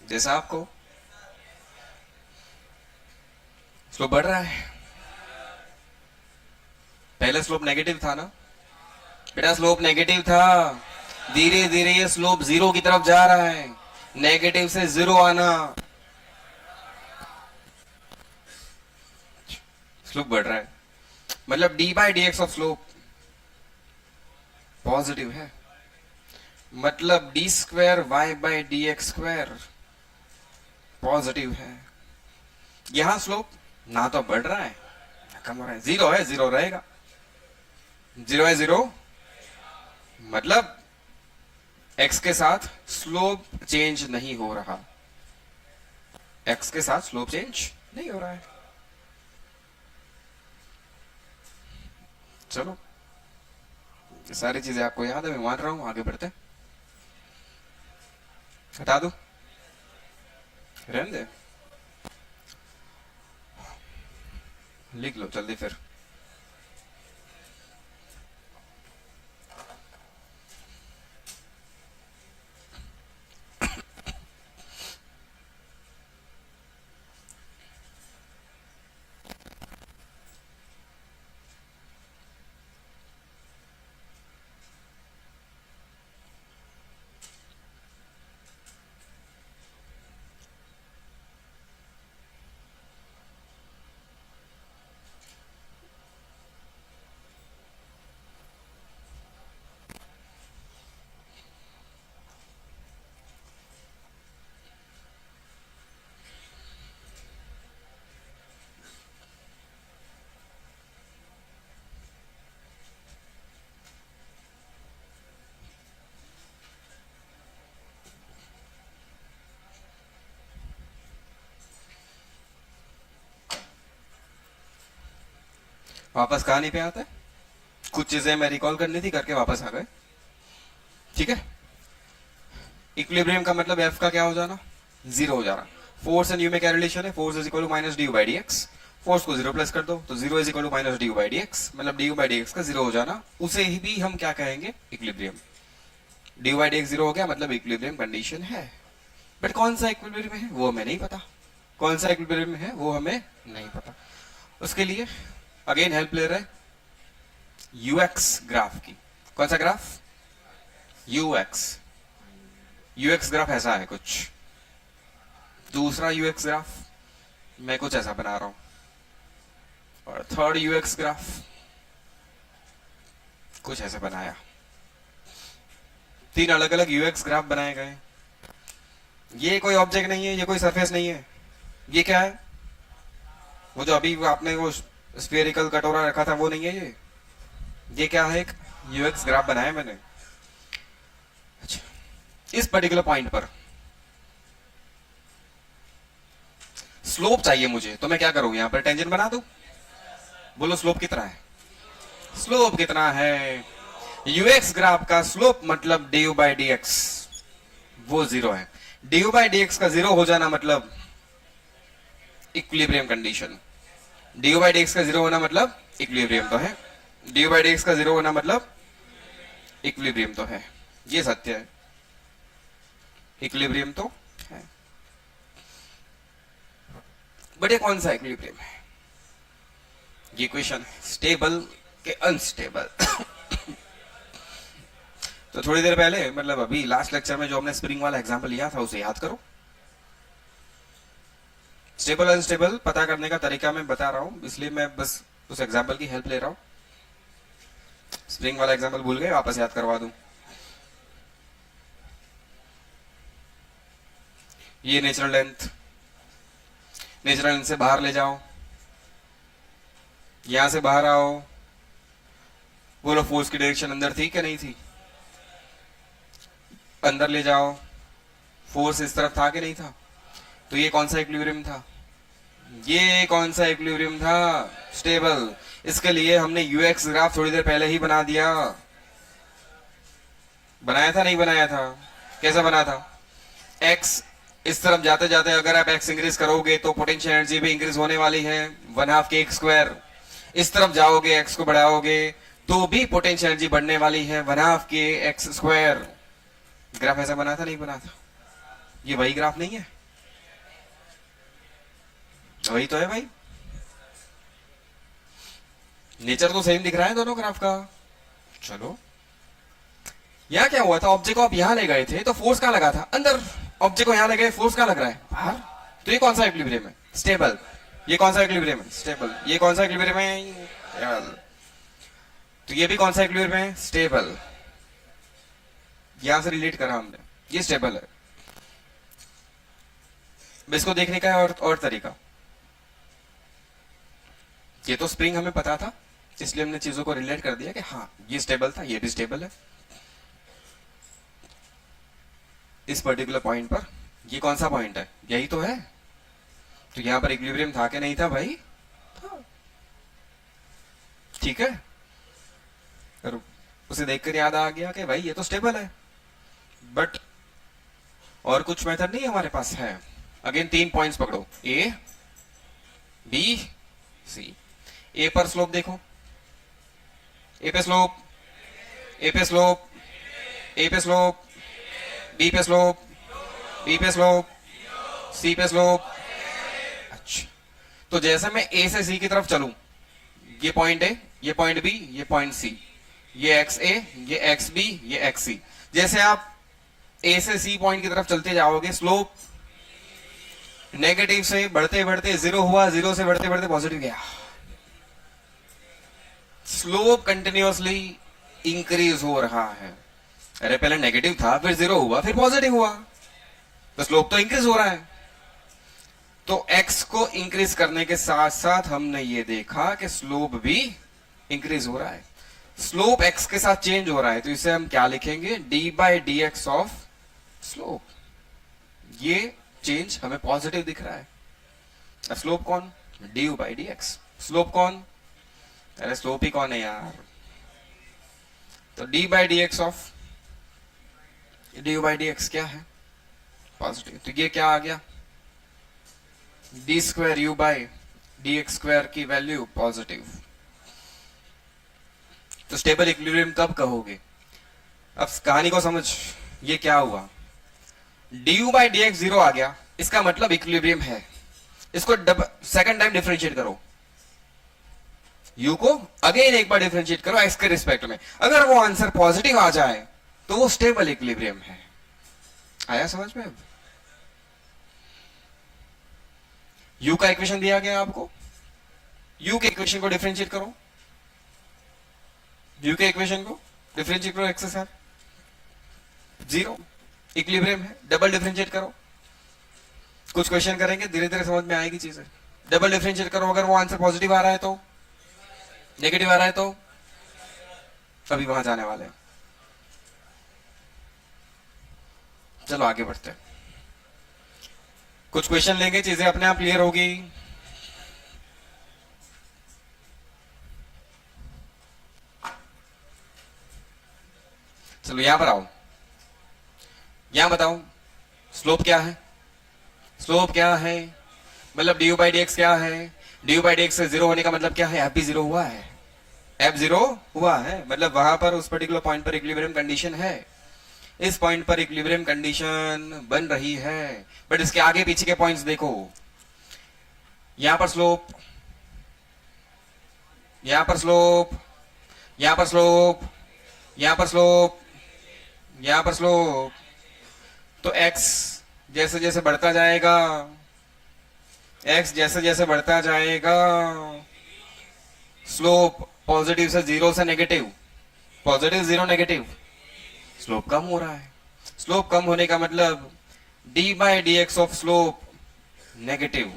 जैसा आपको स्लोप बढ़ रहा है। पहले स्लोप नेगेटिव था ना बेटा, स्लोप नेगेटिव था, धीरे धीरे ये स्लोप जीरो की तरफ जा रहा है, नेगेटिव से जीरो आना, स्लोप बढ़ रहा है। मतलब D by D X of slope positive है, मतलब D square Y by D X square positive है। यहां स्लोप ना तो बढ़ रहा है ना कम हो रहा है, जीरो है, जीरो रहेगा, जीरो है जीरो, मतलब एक्स के साथ स्लोप चेंज नहीं हो रहा, एक्स के साथ स्लोप चेंज नहीं हो रहा है। चलो, सारी चीजें आपको याद है, मैं मान रहा हूं, आगे बढ़ते। हटा दो, रहने दे, लिख लो जल्दी फिर। वापस कहानी पे आते हैं, कुछ चीजें मैं रिकॉल करनी थी, करके वापस आ गए। ठीक है, इक्विलिब्रियम का मतलब एफ का क्या हो जाना? जीरो हो जाना। फोर्स एंड यू में क्या रिलेशन है? Force is equal to minus D U by D X, force को जीरो प्लस कर दो तो zero is equal to minus D U by D X, मतलब D U by D X का जीरो हो जाना, उसे ही भी हम क्या कहेंगे? Equilibrium. D U by D X zero हो गया, मतलब इक्विलिब्रियम कंडीशन है। बट कौन सा इक्विलिब्रियम है वो हमें नहीं पता, कौन सा इक्विलिब्रियम है वो हमें नहीं पता। उसके लिए अगेन हेल्प ले रहे यूएक्स ग्राफ की। कौन सा ग्राफ? यूएक्स। यूएक्स ग्राफ ऐसा है कुछ, दूसरा यूएक्स ग्राफ मैं कुछ ऐसा बना रहा हूं, और थर्ड यूएक्स ग्राफ कुछ ऐसे बनाया। 3 अलग अलग यूएक्स ग्राफ बनाए गए। ये कोई ऑब्जेक्ट नहीं है, ये कोई सरफेस नहीं है, ये क्या है? वो जो अभी आपने वो स्फेरिकल कटोरा रखा था वो नहीं है ये क्या है? एक यूएक्स ग्राफ बनाया मैंने। अच्छा, इस पर्टिकुलर पॉइंट पर स्लोप चाहिए मुझे, तो मैं क्या करूं? यहां पर टेंजेंट बना दूं। बोलो स्लोप कितना है? स्लोप कितना है? यूएक्स ग्राफ का स्लोप मतलब D U by D x वो जीरो है। D U by D X का जीरो हो जाना मतलब equilibrium condition. D U by D X का जीरो होना मतलब इक्विलिब्रियम तो है, D U by D X का जीरो होना मतलब इक्विलिब्रियम तो है, ये सत्य है, इक्विलिब्रियम तो है। बट ये कौन सा इक्विलिब्रियम है? ये क्वेश्चन है, स्टेबल के अनस्टेबल। तो थोड़ी देर पहले, मतलब अभी लास्ट लेक्चर में जो हमने स्प्रिंग वाला एग्जांपल लिया था उसे याद करो। स्टेबल अनस्टेबल पता करने का तरीका मैं बता रहा हूं, इसलिए मैं बस उस एग्जांपल की हेल्प ले रहा हूं। स्प्रिंग वाला एग्जांपल भूल गए, वापस याद करवा दूं। ये नेचुरल लेंथ, नेचुरल लेंथ से बाहर ले जाओ, यहां से बाहर आओ, बोलो फोर्स की डायरेक्शन अंदर थी कि नहीं थी? अंदर ले जाओ, फोर्स इस तरफ था कि नहीं था? तो ये कौन सा इक्विलिब्रियम था? ये कौन सा इक्विलिब्रियम था? स्टेबल। इसके लिए हमने यूएक्स ग्राफ थोड़ी देर पहले ही बना दिया। बनाया था नहीं बनाया था? कैसा बना था? एक्स इस तरफ जाते जाते अगर आप एक्स इंक्रीज करोगे तो पोटेंशियल एनर्जी भी इंक्रीज होने वाली है, 1/2 के एक्स स्क्वायर। इस तरफ जाओगे, एक्स को बढ़ाओगे तो भी पोटेंशियल एनर्जी बढ़ने वाली है, 1/2 के एक्स स्क्वायर। ग्राफ ऐसा बना था नहीं बना था? ये वही ग्राफ नहीं है? वही तो है भाई। नेचर तो सेम दिख रहा है दोनों ग्राफ का। चलो, यहां क्या हुआ था? ऑब्जेक्ट को आप यहां ले गए थे तो फोर्स कहां लगा था? अंदर। ऑब्जेक्ट को यहां ले गए, फोर्स कहां लग रहा है? बाहर। तो ये कौन सा इक्विलिब्रियम है? स्टेबल। ये कौन सा इक्विलिब्रियम है? स्टेबल। ये कौन सा इक्विलिब्रियम है? स्टेबल। तो ये भी कौन सा इक्विलिब्रियम है? स्टेबल। यहां से रिलेट करा हमने, ये स्टेबल है। इसको देखने का है और तरीका। ये तो स्प्रिंग हमें पता था, इसलिए हमने चीजों को रिलेट कर दिया कि हाँ ये स्टेबल था, ये भी स्टेबल है। इस पर्टिकुलर पॉइंट पर ये कौन सा पॉइंट है? यही तो है। तो यहां पर इक्विलिब्रियम था कि नहीं था भाई? था। ठीक है, और उसे देखकर याद आ गया कि भाई ये तो स्टेबल है। बट और कुछ मेथड नहीं हमारे पास है। अगेन 3 पॉइंट्स पकड़ो, ए बी सी। ए पर स्लोप देखो, ए पे स्लोप, ए पे स्लोप, ए पे स्लोप, बी पे स्लोप, बी पे स्लोप, सी पे स्लोप। अच्छा, तो जैसे मैं ए से सी की तरफ चलूं, ये पॉइंट ए, ये पॉइंट बी, ये पॉइंट सी, ये एक्स ए, ये एक्स बी, ये एक्स सी। जैसे आप ए से सी पॉइंट की तरफ चलते जाओगे, स्लोप नेगेटिव से बढ़ते बढ़ते जीरो हुआ, जीरो से बढ़ते बढ़ते पॉजिटिव गया। स्लोप कंटिन्यूअसली इंक्रीज हो रहा है। अरे पहले नेगेटिव था, फिर जीरो हुआ, फिर पॉजिटिव हुआ, तो स्लोप तो इंक्रीज हो रहा है। तो एक्स को इंक्रीज करने के साथ साथ हमने ये देखा कि स्लोप भी इंक्रीज हो रहा है। स्लोप एक्स के साथ चेंज हो रहा है, तो इसे हम क्या लिखेंगे? D by D X of slope. ये चेंज हमें पॉजिटिव दिख रहा है। अब स्लोप कौन? D U by D X. Slope कौन? अरे स्लोप ही कौन है यार? तो D by D X of D U by D x क्या है? पॉजिटिव। तो ये क्या आ गया? D square U by D X square की वैल्यू पॉजिटिव। तो स्टेबल इक्विलिब्रियम कब कहोगे? अब कहानी को समझ, ये क्या हुआ? D U by D X zero आ गया, इसका मतलब इक्विलिब्रियम है। इसको सेकंड टाइम डिफरेंशिएट करो, यू को अगेन एक बार डिफरेंशिएट करो एक्स के रिस्पेक्ट में। अगर वो आंसर पॉजिटिव आ जाए तो वो स्टेबल इक्विलिब्रियम है। आया समझ में? अब यू का इक्वेशन दिया गया आपको, यू के इक्वेशन को डिफरेंशिएट करो, यू के इक्वेशन को डिफरेंशिएट करो एक्स के साथ, जीरो इक्विलिब्रियम है। डबल डिफरेंशिएट करो, कुछ क्वेश्चन करेंगे धीरे धीरे समझ में आएगी चीजें। डबल डिफरेंशिएट करो, अगर वो आंसर पॉजिटिव आ रहा है तो, नेगेटिव आ रहा है तो, अभी वहां जाने वाले हैं। चलो आगे बढ़ते हैं, कुछ क्वेश्चन लेंगे, चीजें अपने आप क्लियर होगी। चलो यहां पर आओ, यहां बताओ स्लोप क्या है? स्लोप क्या है? मतलब D U by D x क्या है? D U by D x से जीरो होने का मतलब क्या है? एफ भी जीरो हुआ है, एफ जीरो हुआ है, मतलब वहां पर उस पर्टिकुलर पॉइंट पर इक्विलिब्रियम कंडीशन है। इस पॉइंट पर इक्विलिब्रियम कंडीशन बन रही है, बट इसके आगे पीछे के पॉइंट्स देखो। यहां पर स्लोप, यहां पर स्लोप, यहां पर स्लोप, यहां पर स्लोप, यहां पर स्लोप। तो x जैसे जैसे बढ़ता जाएगा, x जैसे जैसे बढ़ता जाएगा, स्लोप पॉजिटिव से जीरो से negative, positive zero negative, slope कम हो रहा है। स्लोप कम होने का मतलब D by D X of slope negative.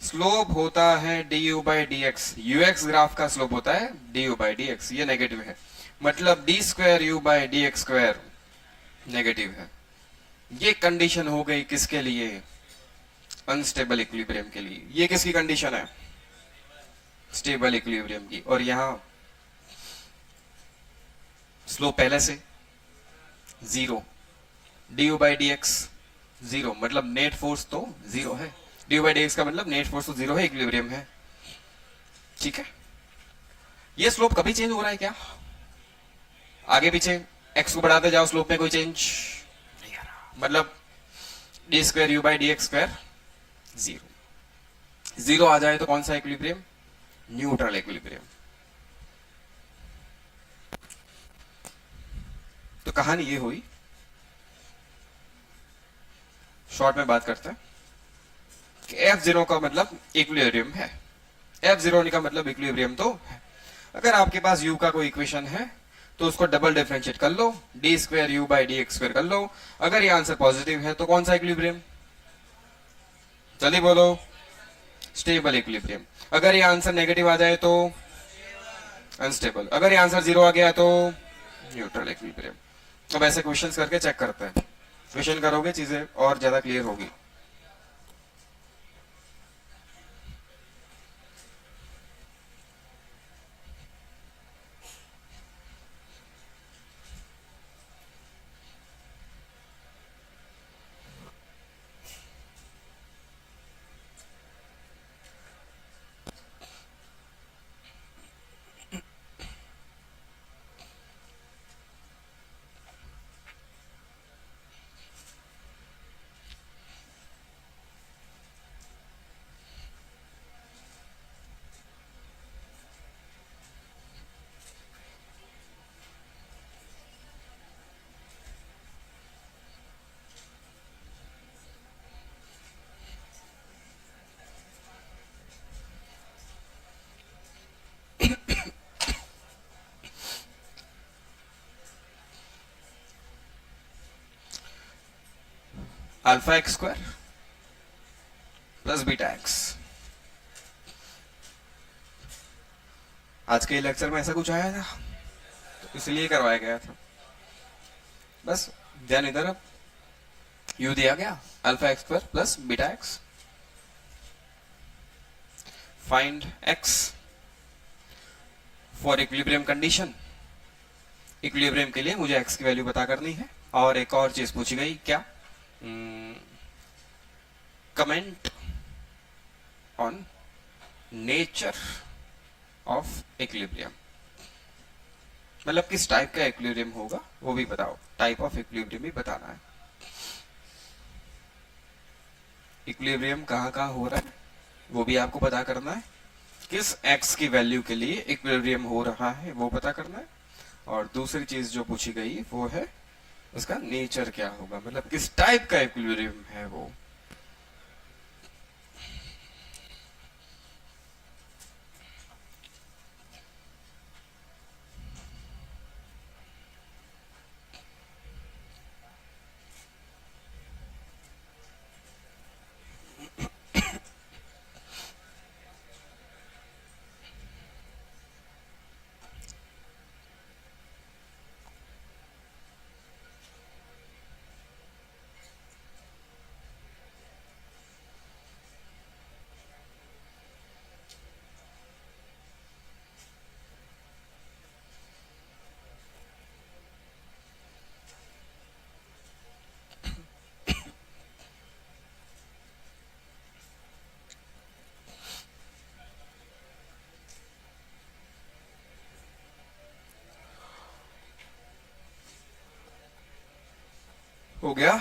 Slope होता है D U by D X, U X graph का स्लोप होता है D U by D X, ये नेगेटिव है। मतलब D square U by D X square negative है। ये कंडीशन हो गई किसके लिए? अनस्टेबल इक्विलिब्रियम के लिए। ये किसकी कंडीशन है? स्टेबल इक्विलिब्रियम की। और यहां स्लोप पहले से zero, D U by D X zero, मतलब नेट फोर्स तो जीरो है। D U by D X का मतलब नेट फोर्स तो जीरो है, इक्विलिब्रियम है। ठीक है, ये स्लोप कभी चेंज हो रहा है क्या? आगे पीछे एक्स को बढ़ाते जाओ, स्लोप में कोई चेंज नहीं आ रहा। मतलब D square U by D X square zero. Zero आ जाए तो कौन सा इक्विलिब्रियम? Neutral equilibrium. तो कहानी ये हुई, शॉर्ट में बात करते हैं कि एफ जीरो का मतलब इक्विलिब्रियम है। एफ जीरो का मतलब इक्विलिब्रियम तो है। अगर आपके पास यू का कोई इक्वेशन है तो उसको डबल डिफरेंशिएट कर लो, D square U by D X square कर लो। अगर ये आंसर पॉजिटिव है तो कौन सा इक्विलिब्रियम? जल्दी बोलो। Stable equilibrium. अगर ये आंसर नेगेटिव आ जाए तो अनस्टेबल। अगर ये आंसर जीरो आ गया तो न्यूट्रल इक्विलिब्रियम। अब ऐसे क्वेश्चंस करके चेक करते हैं। क्वेश्चन करोगे चीजें और ज्यादा क्लियर होगी। Alpha X square plus beta x. आज के लेक्चर में ऐसा कुछ आया था तो इसलिए करवाया गया था। बस ध्यान इधर। अब यू दिया गया alpha X square plus beta x. Find x for equilibrium condition. Equilibrium के लिए मुझे एक्स की वैल्यू पता करनी है। और एक और चीज पूछी गई, क्या? Comment on nature of equilibrium. मतलब किस टाइप का इक्विलिब्रियम होगा वो भी बताओ। टाइप ऑफ इक्विलिब्रियम भी बताना है। इक्विलिब्रियम कहाँ कहाँ हो रहा है वो भी आपको पता करना है। किस एक्स की वैल्यू के लिए इक्विलिब्रियम हो रहा है वो पता करना है। और दूसरी चीज जो पूछी गई वो है उसका नेचर क्या होगा, मतलब किस टाइप का इक्विलिब्रियम है वो। हो गया।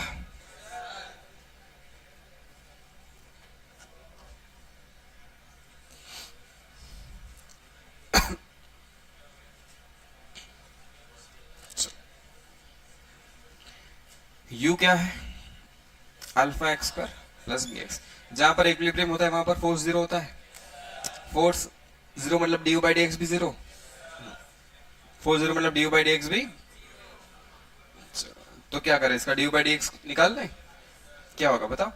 u क्या है, alpha X square plus B X. जहां पर इक्विलिब्रियम होता है वहां पर फोर्स जीरो होता है, फोर्स जीरो मतलब D U by D X भी जीरो, फोर्स जीरो मतलब D U by D X भी। तो क्या करें, इसका D U by D X निकाल लें, क्या होगा बताओ,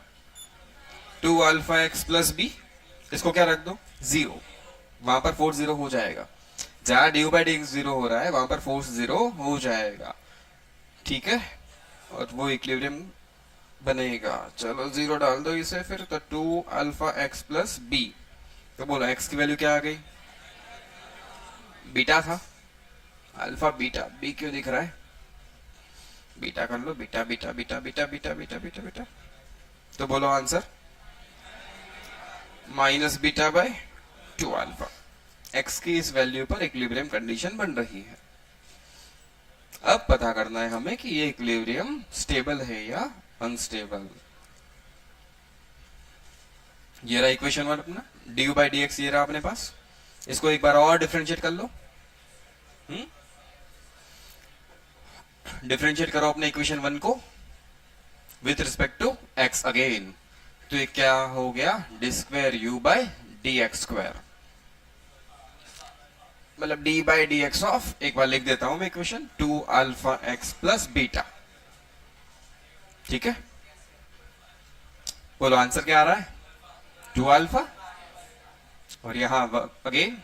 two alpha X plus B, इसको क्या रख दो जीरो, वहां पर फोर्स जीरो हो जाएगा, जहां D U by D X zero हो रहा है वहां पर फोर्स जीरो हो जाएगा, ठीक है, और वो इक्विलिब्रियम बनेगा। चलो जीरो डाल दो इसे फिर, तो two alpha X plus B, तो बोलो एक्स की वैल्यू क्या आ गई, बीटा था, अल्फा बीटा, बी क्यों दिख रहा है, बीटा कर लो, beta beta beta beta beta beta beta beta, तो बोलो answer minus beta by two alpha. X की इस वैल्यू पर इक्विलिब्रियम कंडीशन बन रही है। अब पता करना है हमें कि ये इक्विलिब्रियम स्टेबल है या अनस्टेबल। ये रहा इक्वेशन वन अपना, D U by D X ये रहा अपने पास, इसको एक बार और डिफरेंशिएट कर लो, डिफरेंशिएट करो अपने इक्वेशन वन को with respect to X again, तो ये क्या हो गया, D square U by D X square, मतलब D by D X of, एक बार लिख देता हूं मैं equation, two alpha X plus beta, ठीक है, बोलो आंसर क्या आ रहा है, टू अल्फा, और यहां अगेन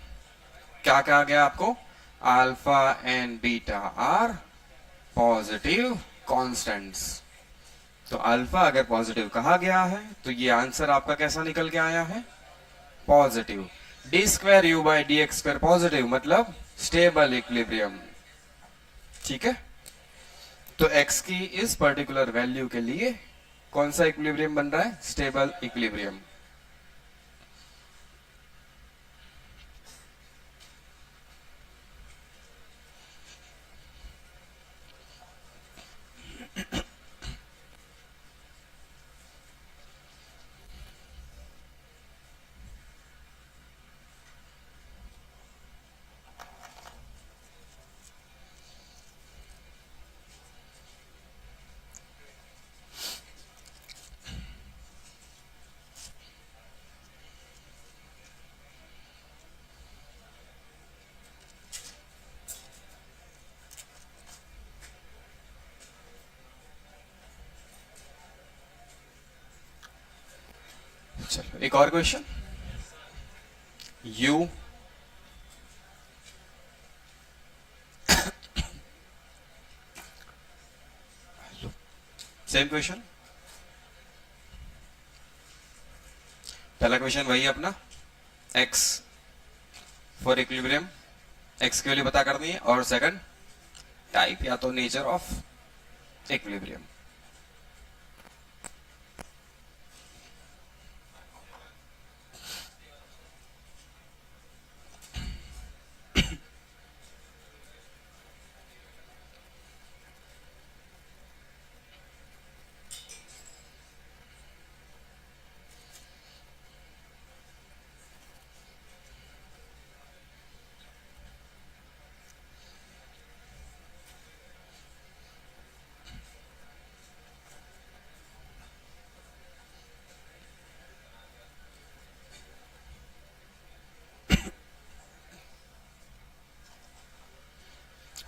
क्या कहा गया आपको, alpha and beta are positive constants, तो अल्फा अगर पॉजिटिव कहा गया है तो ये आंसर आपका कैसा निकल के आया है, positive. D square U by D X square positive मतलब स्टेबल इक्विलिब्रियम, ठीक है, तो एक्स की इस पर्टिकुलर वैल्यू के लिए कौन सा इक्विलिब्रियम बन रहा है, स्टेबल इक्विलिब्रियम। चलो एक और क्वेश्चन, u सेम क्वेश्चन, पहला क्वेश्चन वही अपना, x फॉर इक्विलिब्रियम, x की वैल्यू पता करनी है, और सेकंड टाइप या तो नेचर ऑफ इक्विलिब्रियम।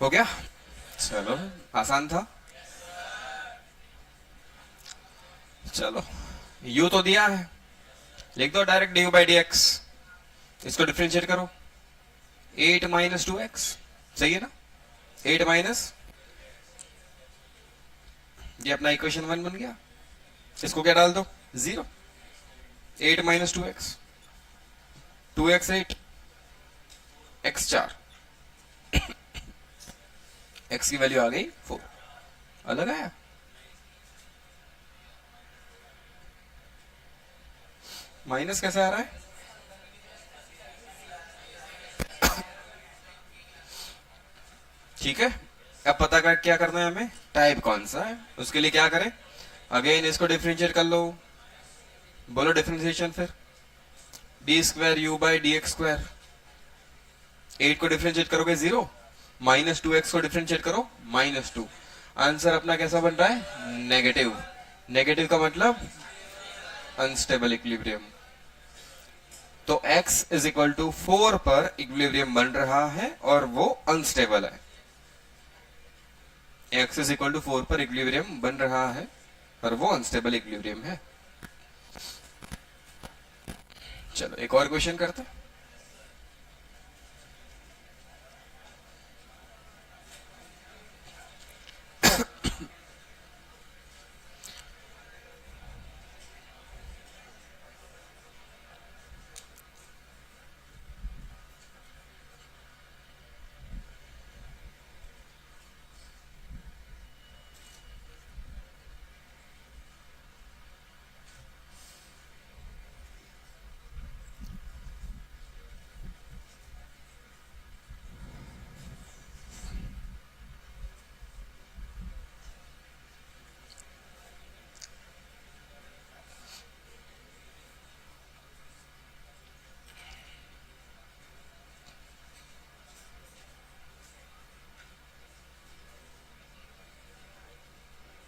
हो गया, चलो आसान था, चलो u तो दिया है, लिख दो direct D U by D x, इसको डिफरेंशिएट करो, 8 माइनस टू एक्स, सही है ना, 8 माइनस, ये अपना इक्वेशन वन बन गया, इसको क्या डाल दो, 0, 8 minus two x, 2x 8, x 4, x की वैल्यू आ गई 4, अलग आया, माइनस कैसे आ रहा है, ठीक है, अब पता कर क्या करना है हमें, टाइप कौन सा है, उसके लिए क्या करें, अगेन इसको डिफरेंशिएट कर लो, बोलो डिफरेंशिएशन फिर, D square U by D X square, 8 को डिफरेंशिएट करोगे 0, माइनस टू एक्स को डिफरेंशिएट करो -2, आंसर अपना कैसा बन रहा है? नेगेटिव। नेगेटिव का मतलब अनस्टेबल इक्विलिब्रियम। तो x इज इक्वल टू 4 पर इक्विलिब्रियम बन रहा है और वो अनस्टेबल है। x इज इक्वल टू 4 पर इक्विलिब्रियम बन रहा है और वो अनस्टेबल इक्विलिब्रियम है। चलो एक और क्वेश्चन करते हैं।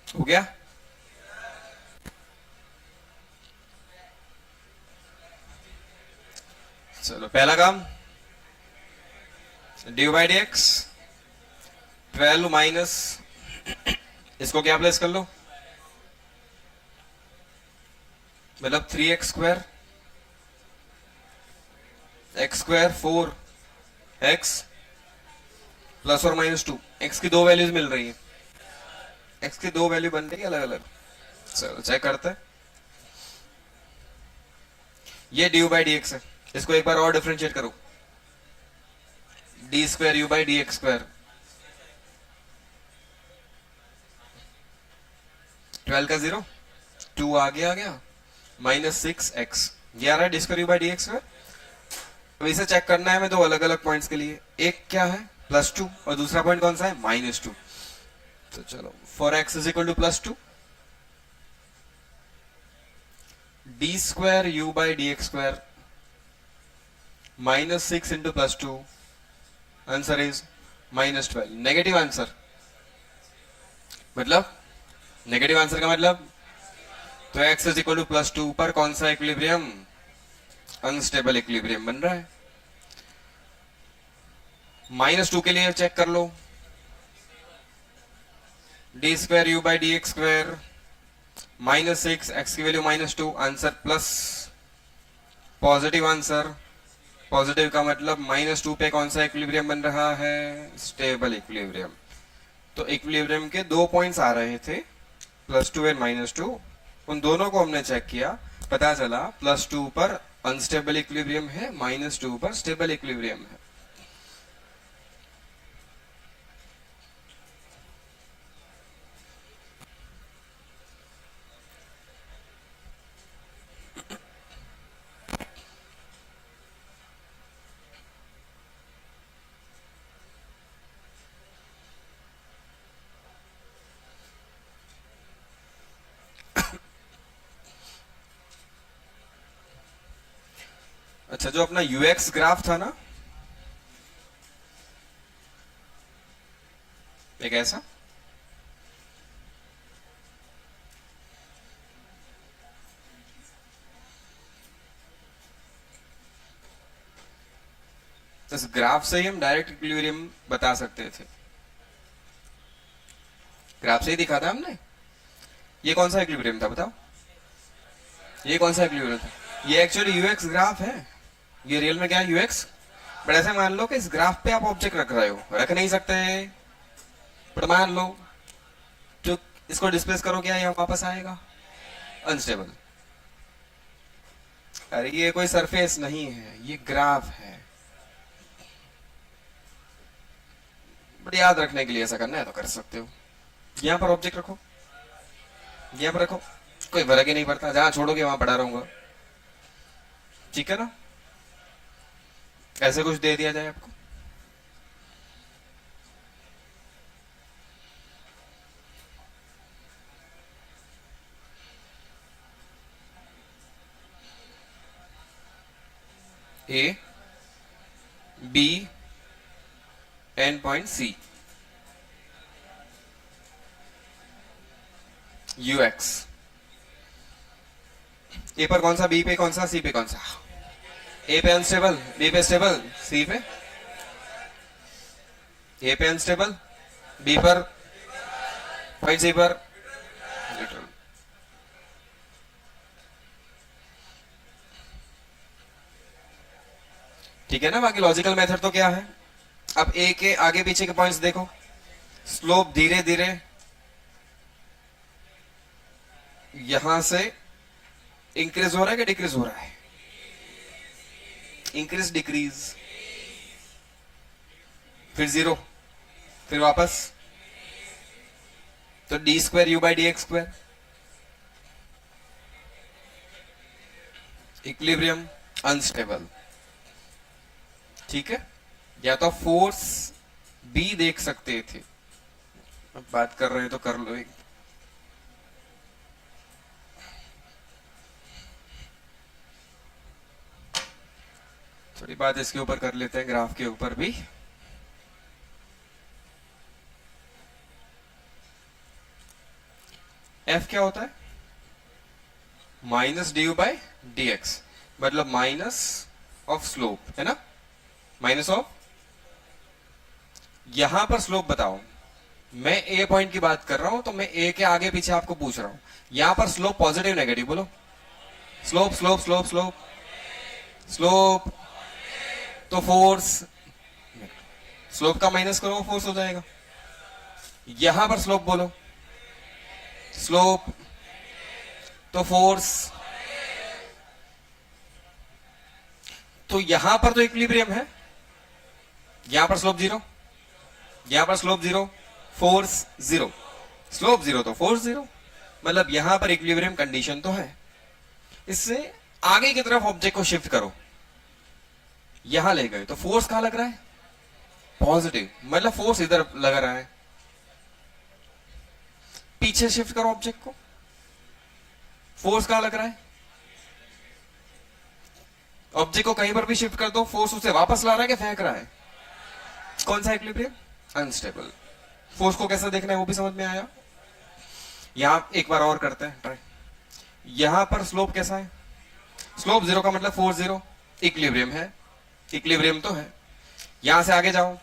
हो गया? चलो पहला काम, D by D x 12 minus, इसको क्या प्लेस कर लो, मतलब 3x² x² 4 x प्लस और माइनस 2। x की दो वैल्यूज मिल रही है, x की दो वैल्यू बन रही है अलग अलग। चलो चेक करते हैं। ये डी बाई डी एक्स है, इसको एक बार और डिफरेंशिएट करो, d² u बाई dx²। 12 का 0, 2 आगे आ गया, -6x, ये आ रहा है d² u बाई dx²। अब इसे चेक करना है हमें दो अलग अलग पॉइंट्स के लिए। एक क्या है, +2, और दूसरा पॉइंट कौन सा है, -2। तो चलो for x is equal to +2, d² u by dx², -6 into +2, answer is -12। Negative answer, मतलब नेगेटिव आंसर का मतलब, तो x इज इक्वल टू +2 पर कौन सा इक्विलिब्रियम, अनस्टेबल इक्विलिब्रियम बन रहा है। -2 के लिए चेक कर लो, d² u by dx², -6, x की value -2, answer plus, positive answer. Positive का मतलब -2 पे कौन सा इक्विलिब्रियम बन रहा है, स्टेबल इक्विलिब्रियम। तो इक्विलिब्रियम के दो पॉइंट्स आ रहे थे, +2 एंड -2, उन दोनों को हमने चेक किया, पता चला +2 पर अनस्टेबल इक्विलिब्रियम है, -2 पर स्टेबल इक्विलिब्रियम है। अच्छा, जो अपना यूएक्स ग्राफ था ना, एक ऐसा, इस ग्राफ से ही हम डायरेक्ट इक्विलिब्रियम बता सकते थे। ग्राफ से ही दिखा था हमने। ये कौन सा इक्विलिब्रियम था बताओ, ये कौन सा इक्विलिब्रियम था, ये एक्चुअली यूएक्स ग्राफ है। ये रियल में क्या है, यूएक्स। बट ऐसे मान लो कि इस ग्राफ पे आप ऑब्जेक्ट रख रहे हो, रख नहीं सकते, बट मान लो, तो इसको डिस्प्लेस करो, क्या ये वापस आएगा, अनस्टेबल। अरे ये कोई सरफेस नहीं है, ये ग्राफ है। बट याद रखने के लिए ऐसा करना है तो कर सकते हो। यहाँ पर ऑब्जेक्ट रखो, यहाँ पर रखो, कोई फर्क ही नहीं पड़ता, जहां छोड़ोगे वहां पड़ा रहूंगा, ठीक है ना। ऐसे कुछ दे दिया जाए आपको, A B and point C, U X. A पर कौन सा, बी पे कौन सा, सी पे कौन सा? ए पे अनस्टेबल, बी पे स्टेबल, सी पे, ए पे अनस्टेबल, बी पर, पॉइंट सी पर न्यूट्रल। ठीक है ना। बाकी लॉजिकल मेथड तो क्या है, अब ए के आगे पीछे के पॉइंट्स देखो, स्लोप धीरे धीरे यहां से इंक्रीज हो रहा है कि डिक्रीज हो रहा है? इंक्रीज डिक्रीज, फिर जीरो, फिर वापस, तो D square U by D X square, equilibrium, unstable. ठीक है, या तो फोर्स बी देख सकते थे, अब बात कर रहे हैं तो कर लो एक। थोड़ी बात इसके ऊपर कर लेते हैं, ग्राफ के ऊपर भी। एफ क्या होता है? Minus D U by D X, मतलब माइनस ऑफ स्लोप, है ना, माइनस ऑफ। यहां पर स्लोप बताओ, मैं ए पॉइंट की बात कर रहा हूं तो मैं ए के आगे पीछे आपको पूछ रहा हूं, यहां पर स्लोप पॉजिटिव नेगेटिव बोलो। Slope slope slope slope slope, तो फोर्स, स्लोप का माइनस करो फोर्स हो जाएगा। यहां पर स्लोप बोलो, स्लोप तो फोर्स, तो यहां पर तो इक्विलिब्रियम है, यहां पर स्लोप जीरो, यहां पर slope zero, force zero, slope zero तो फोर्स जीरो, मतलब यहां पर इक्विलिब्रियम कंडीशन तो है। इससे आगे की तरफ ऑब्जेक्ट को शिफ्ट करो, यहां ले गए तो फोर्स कहां लग रहा है? पॉजिटिव, मतलब फोर्स इधर लग रहा है। पीछे शिफ्ट करो ऑब्जेक्ट को, फोर्स कहां लग रहा है? ऑब्जेक्ट को कहीं पर भी शिफ्ट कर दो, फोर्स उसे वापस ला रहा है कि फेंक रहा है? कौन सा इक्विलिब्रियम? अनस्टेबल। फोर्स को कैसा देखना है वो भी समझ में आया। यहां एक बार और करते हैं ट्राई। यहां पर स्लोप कैसा है? स्लोप जीरो का मतलब फोर्स जीरो, इक्विलिब्रियम है, इक्विलिब्रियम तो है। यहां से आगे जाओ,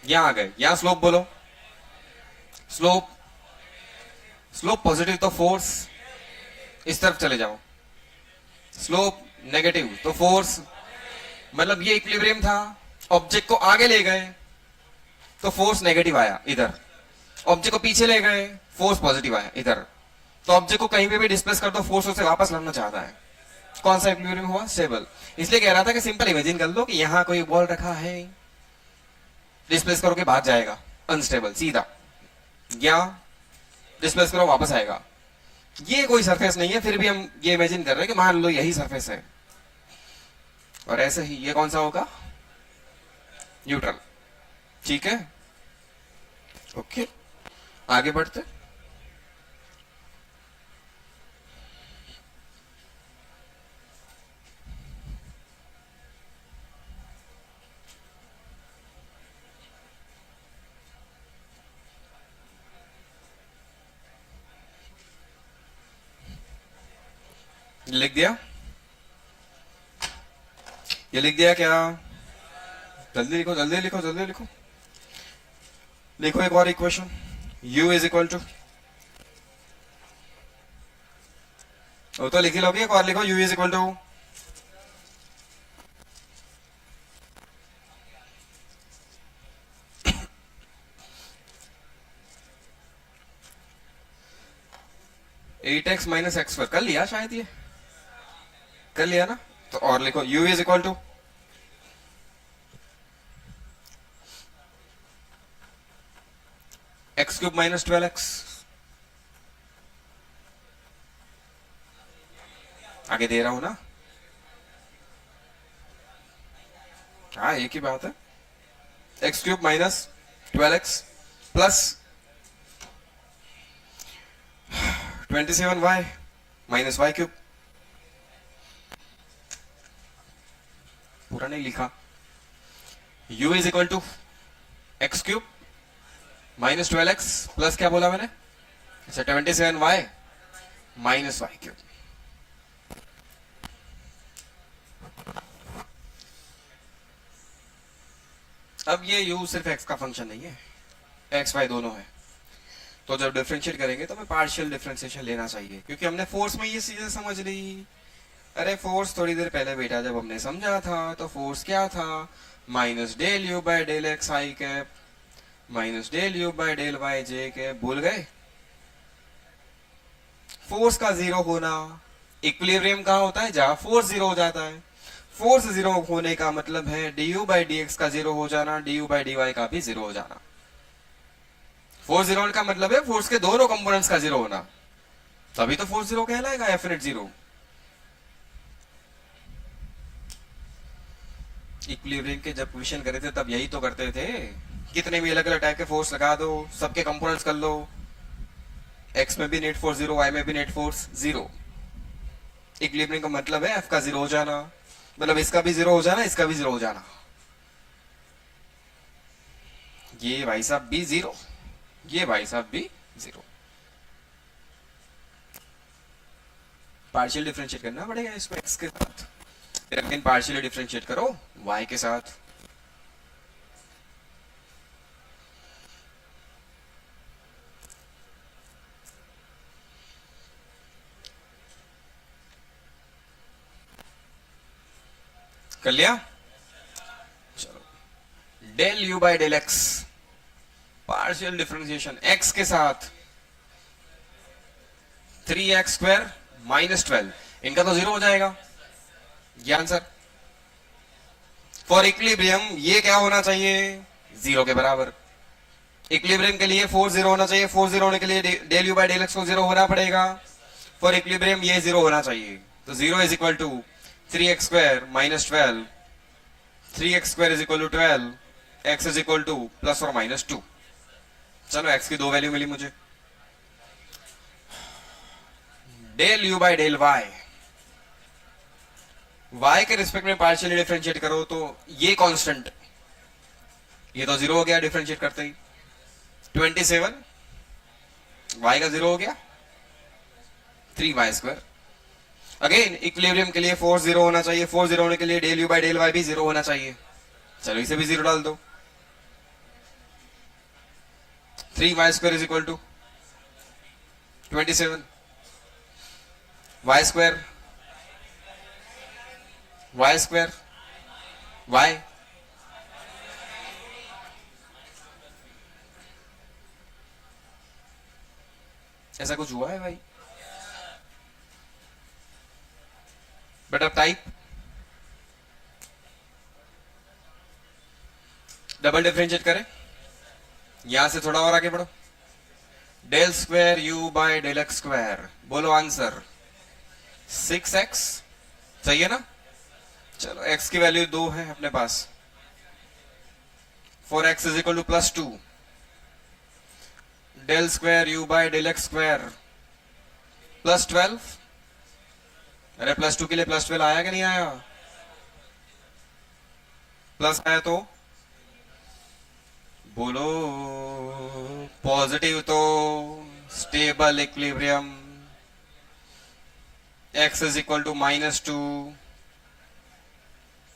यहां आ गए, यहां स्लोप बोलो, स्लोप, स्लोप पॉजिटिव तो फोर्स, इस तरफ चले जाओ, स्लोप नेगेटिव तो फोर्स, मतलब ये इक्विलिब्रियम था, ऑब्जेक्ट को आगे ले गए तो फोर्स नेगेटिव आया इधर, ऑब्जेक्ट को पीछे ले गए फोर्स पॉजिटिव आया इधर, तो ऑब्जेक्ट को कहीं पे भी डिस्प्लेस कर दो, फोर्स उसे वापस लाना चाहता है। कौन सा इक्विलिब्रियम हुआ? स्टेबल। इसलिए कह रहा था कि सिंपल इमेजिन कर लो कि यहां कोई बॉल रखा है, डिस्प्लेस करो के भाग जाएगा, अनस्टेबल, सीधा, या डिस्प्लेस करो वापस आएगा। ये कोई सरफेस नहीं है, फिर भी हम ये इमेजिन कर रहे हैं कि मान लो यही सरफेस है, और ऐसे ही ये कौन सा होगा? न्यूट्रल। ठीक है, ओके, आगे बढ़ते। लिख दिया? ये लिख दिया क्या? जल्दी लिखो, जल्दी लिखो, जल्दी लिखो। लिखो एक और equation, u is equal to, वो तो लिखी लोगे, एक और लिखो, u is equal to eight X minus X पर। कर लिया शायद, ये कर लिया ना, तो और लिखो u is equal to X cube minus 12x। आगे दे रहा हूं ना, हाँ एक ही बात है, X cube minus 12x plus 27y minus Y cube. पूरा नहीं लिखा। u is equal to X cube minus 12x plus क्या बोला मैंने? अच्छा 27y माइनस वाई क्यूब। अब ये u सिर्फ x का फंक्शन नहीं है, x y दोनों है, तो जब डिफरेंशिएट करेंगे तो हमें पार्शियल डिफरेंशिएशन लेना चाहिए, क्योंकि हमने फोर्स में ये चीजें समझ ली। अरे फोर्स थोड़ी देर पहले बेटा जब हमने समझा था तो फोर्स क्या था, minus del U by del X I cap minus del U by del Y J cap. भूल गए? फोर्स का जीरो होना, इक्विलिब्रियम कहाँ होता है, जहां फोर्स जीरो हो जाता है। फोर्स जीरो होने का मतलब है D U by D X का जीरो हो जाना, D U by D Y का भी जीरो हो जाना। फोर्स जीरो होने का मतलब है फोर्स के दोनों कंपोनेंट्स का जीरो होना, तभी तो फोर्स जीरो कहलाएगा, डेफिनेट जीरो। इक्विलिब्रियम के जब क्वेश्चन करे थे तब यही तो करते थे, कितने भी अलग अलग टाइप के फोर्स लगा दो, सबके कंपोनेंट्स कर लो, एक्स में भी नेट फोर्स जीरो, वाई में भी नेट फोर्स जीरो। इक्विलिब्रियम का मतलब है एफ का जीरो हो जाना, मतलब इसका भी जीरो हो जाना, इसका भी जीरो हो जाना, ये भाई साहब भी जीरो, ये भाई साहब भी जीरो। पार्शियल डिफरेंशिएट करना पड़ेगा इसको एक्स के साथ, फिर अगेन पार्शियली डिफरेंशिएट करो वाई के साथ। कर लिया? चलो, del U by del X partial differentiation X के साथ 3x स्क्वायर माइनस 12, इनका तो जीरो हो जाएगा, ये आंसर। फॉर इक्विलिब्रियम ये क्या होना चाहिए, जीरो के बराबर। इक्विलिब्रियम के लिए फोर्स जीरो होना चाहिए, फोर्स जीरो होने के लिए del U by del X को जीरो होना पड़ेगा। फॉर इक्विलिब्रियम ये जीरो होना चाहिए, तो zero is equal to 3x square minus 12, 3x square is equal to 12, x is equal to plus और माइनस 2। चलो x की दो वैल्यू मिली मुझे, del U by del Y, y के रिस्पेक्ट में पार्शियली डिफरेंशिएट करो तो ये कांस्टेंट, ये तो जीरो हो गया डिफरेंशिएट करते ही। 27 y का जीरो हो गया, 3y स्क्वायर। अगेन इक्विलिब्रियम के लिए फोर्स जीरो होना चाहिए, फोर्स जीरो होने के लिए del U by del Y भी जीरो होना चाहिए। चलो इसे भी जीरो डाल दो, 3y square is equal to 27 y square, y square y, ऐसा कुछ हुआ है भाई? बट अब टाइप डबल डिफरेंशिएट करें, यहां से थोड़ा और आगे बढ़ो, del square U by del X square, बोलो आंसर 6x, सही है ना? चलो x की वैल्यू 2 है अपने पास, 4x is equal to plus 2, del square U by del X square plus 12। अरे प्लस 2 के लिए प्लस 12 आया कि नहीं आया? प्लस आया तो बोलो पॉजिटिव, तो stable equilibrium, x is equal to minus 2,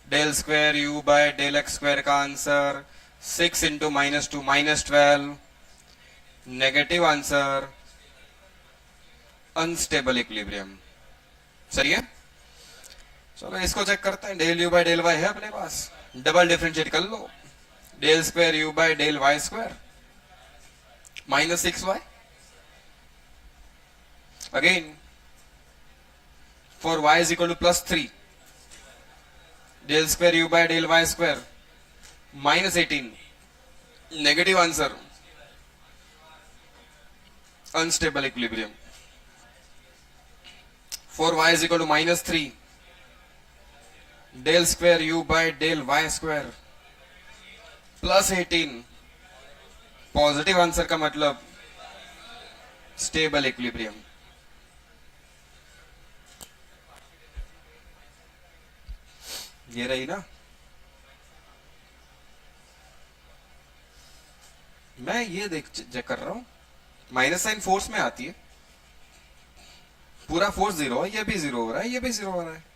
del square U by del X square का answer 6 into minus 2 minus 12, negative answer, unstable equilibrium. सही है? चलो इसको चेक करते हैं, del U by del Y है अपने पास, डबल डिफरेंशिएट कर लो, del square U by del Y square minus 6y, again for y is equal to plus 3, del square U by del Y square minus 18, negative answer, unstable equilibrium. For y is equal to minus 3, del square u by del y square plus 18, positive answer का मतलब स्टेबल इक्विलिब्रियम। ये रही ना, मैं ये देख चेक कर रहा हूं माइनस साइन फोर्स में आती है, पूरा फोर्स जीरो है, ये भी जीरो हो रहा है, ये भी जीरो हो रहा है।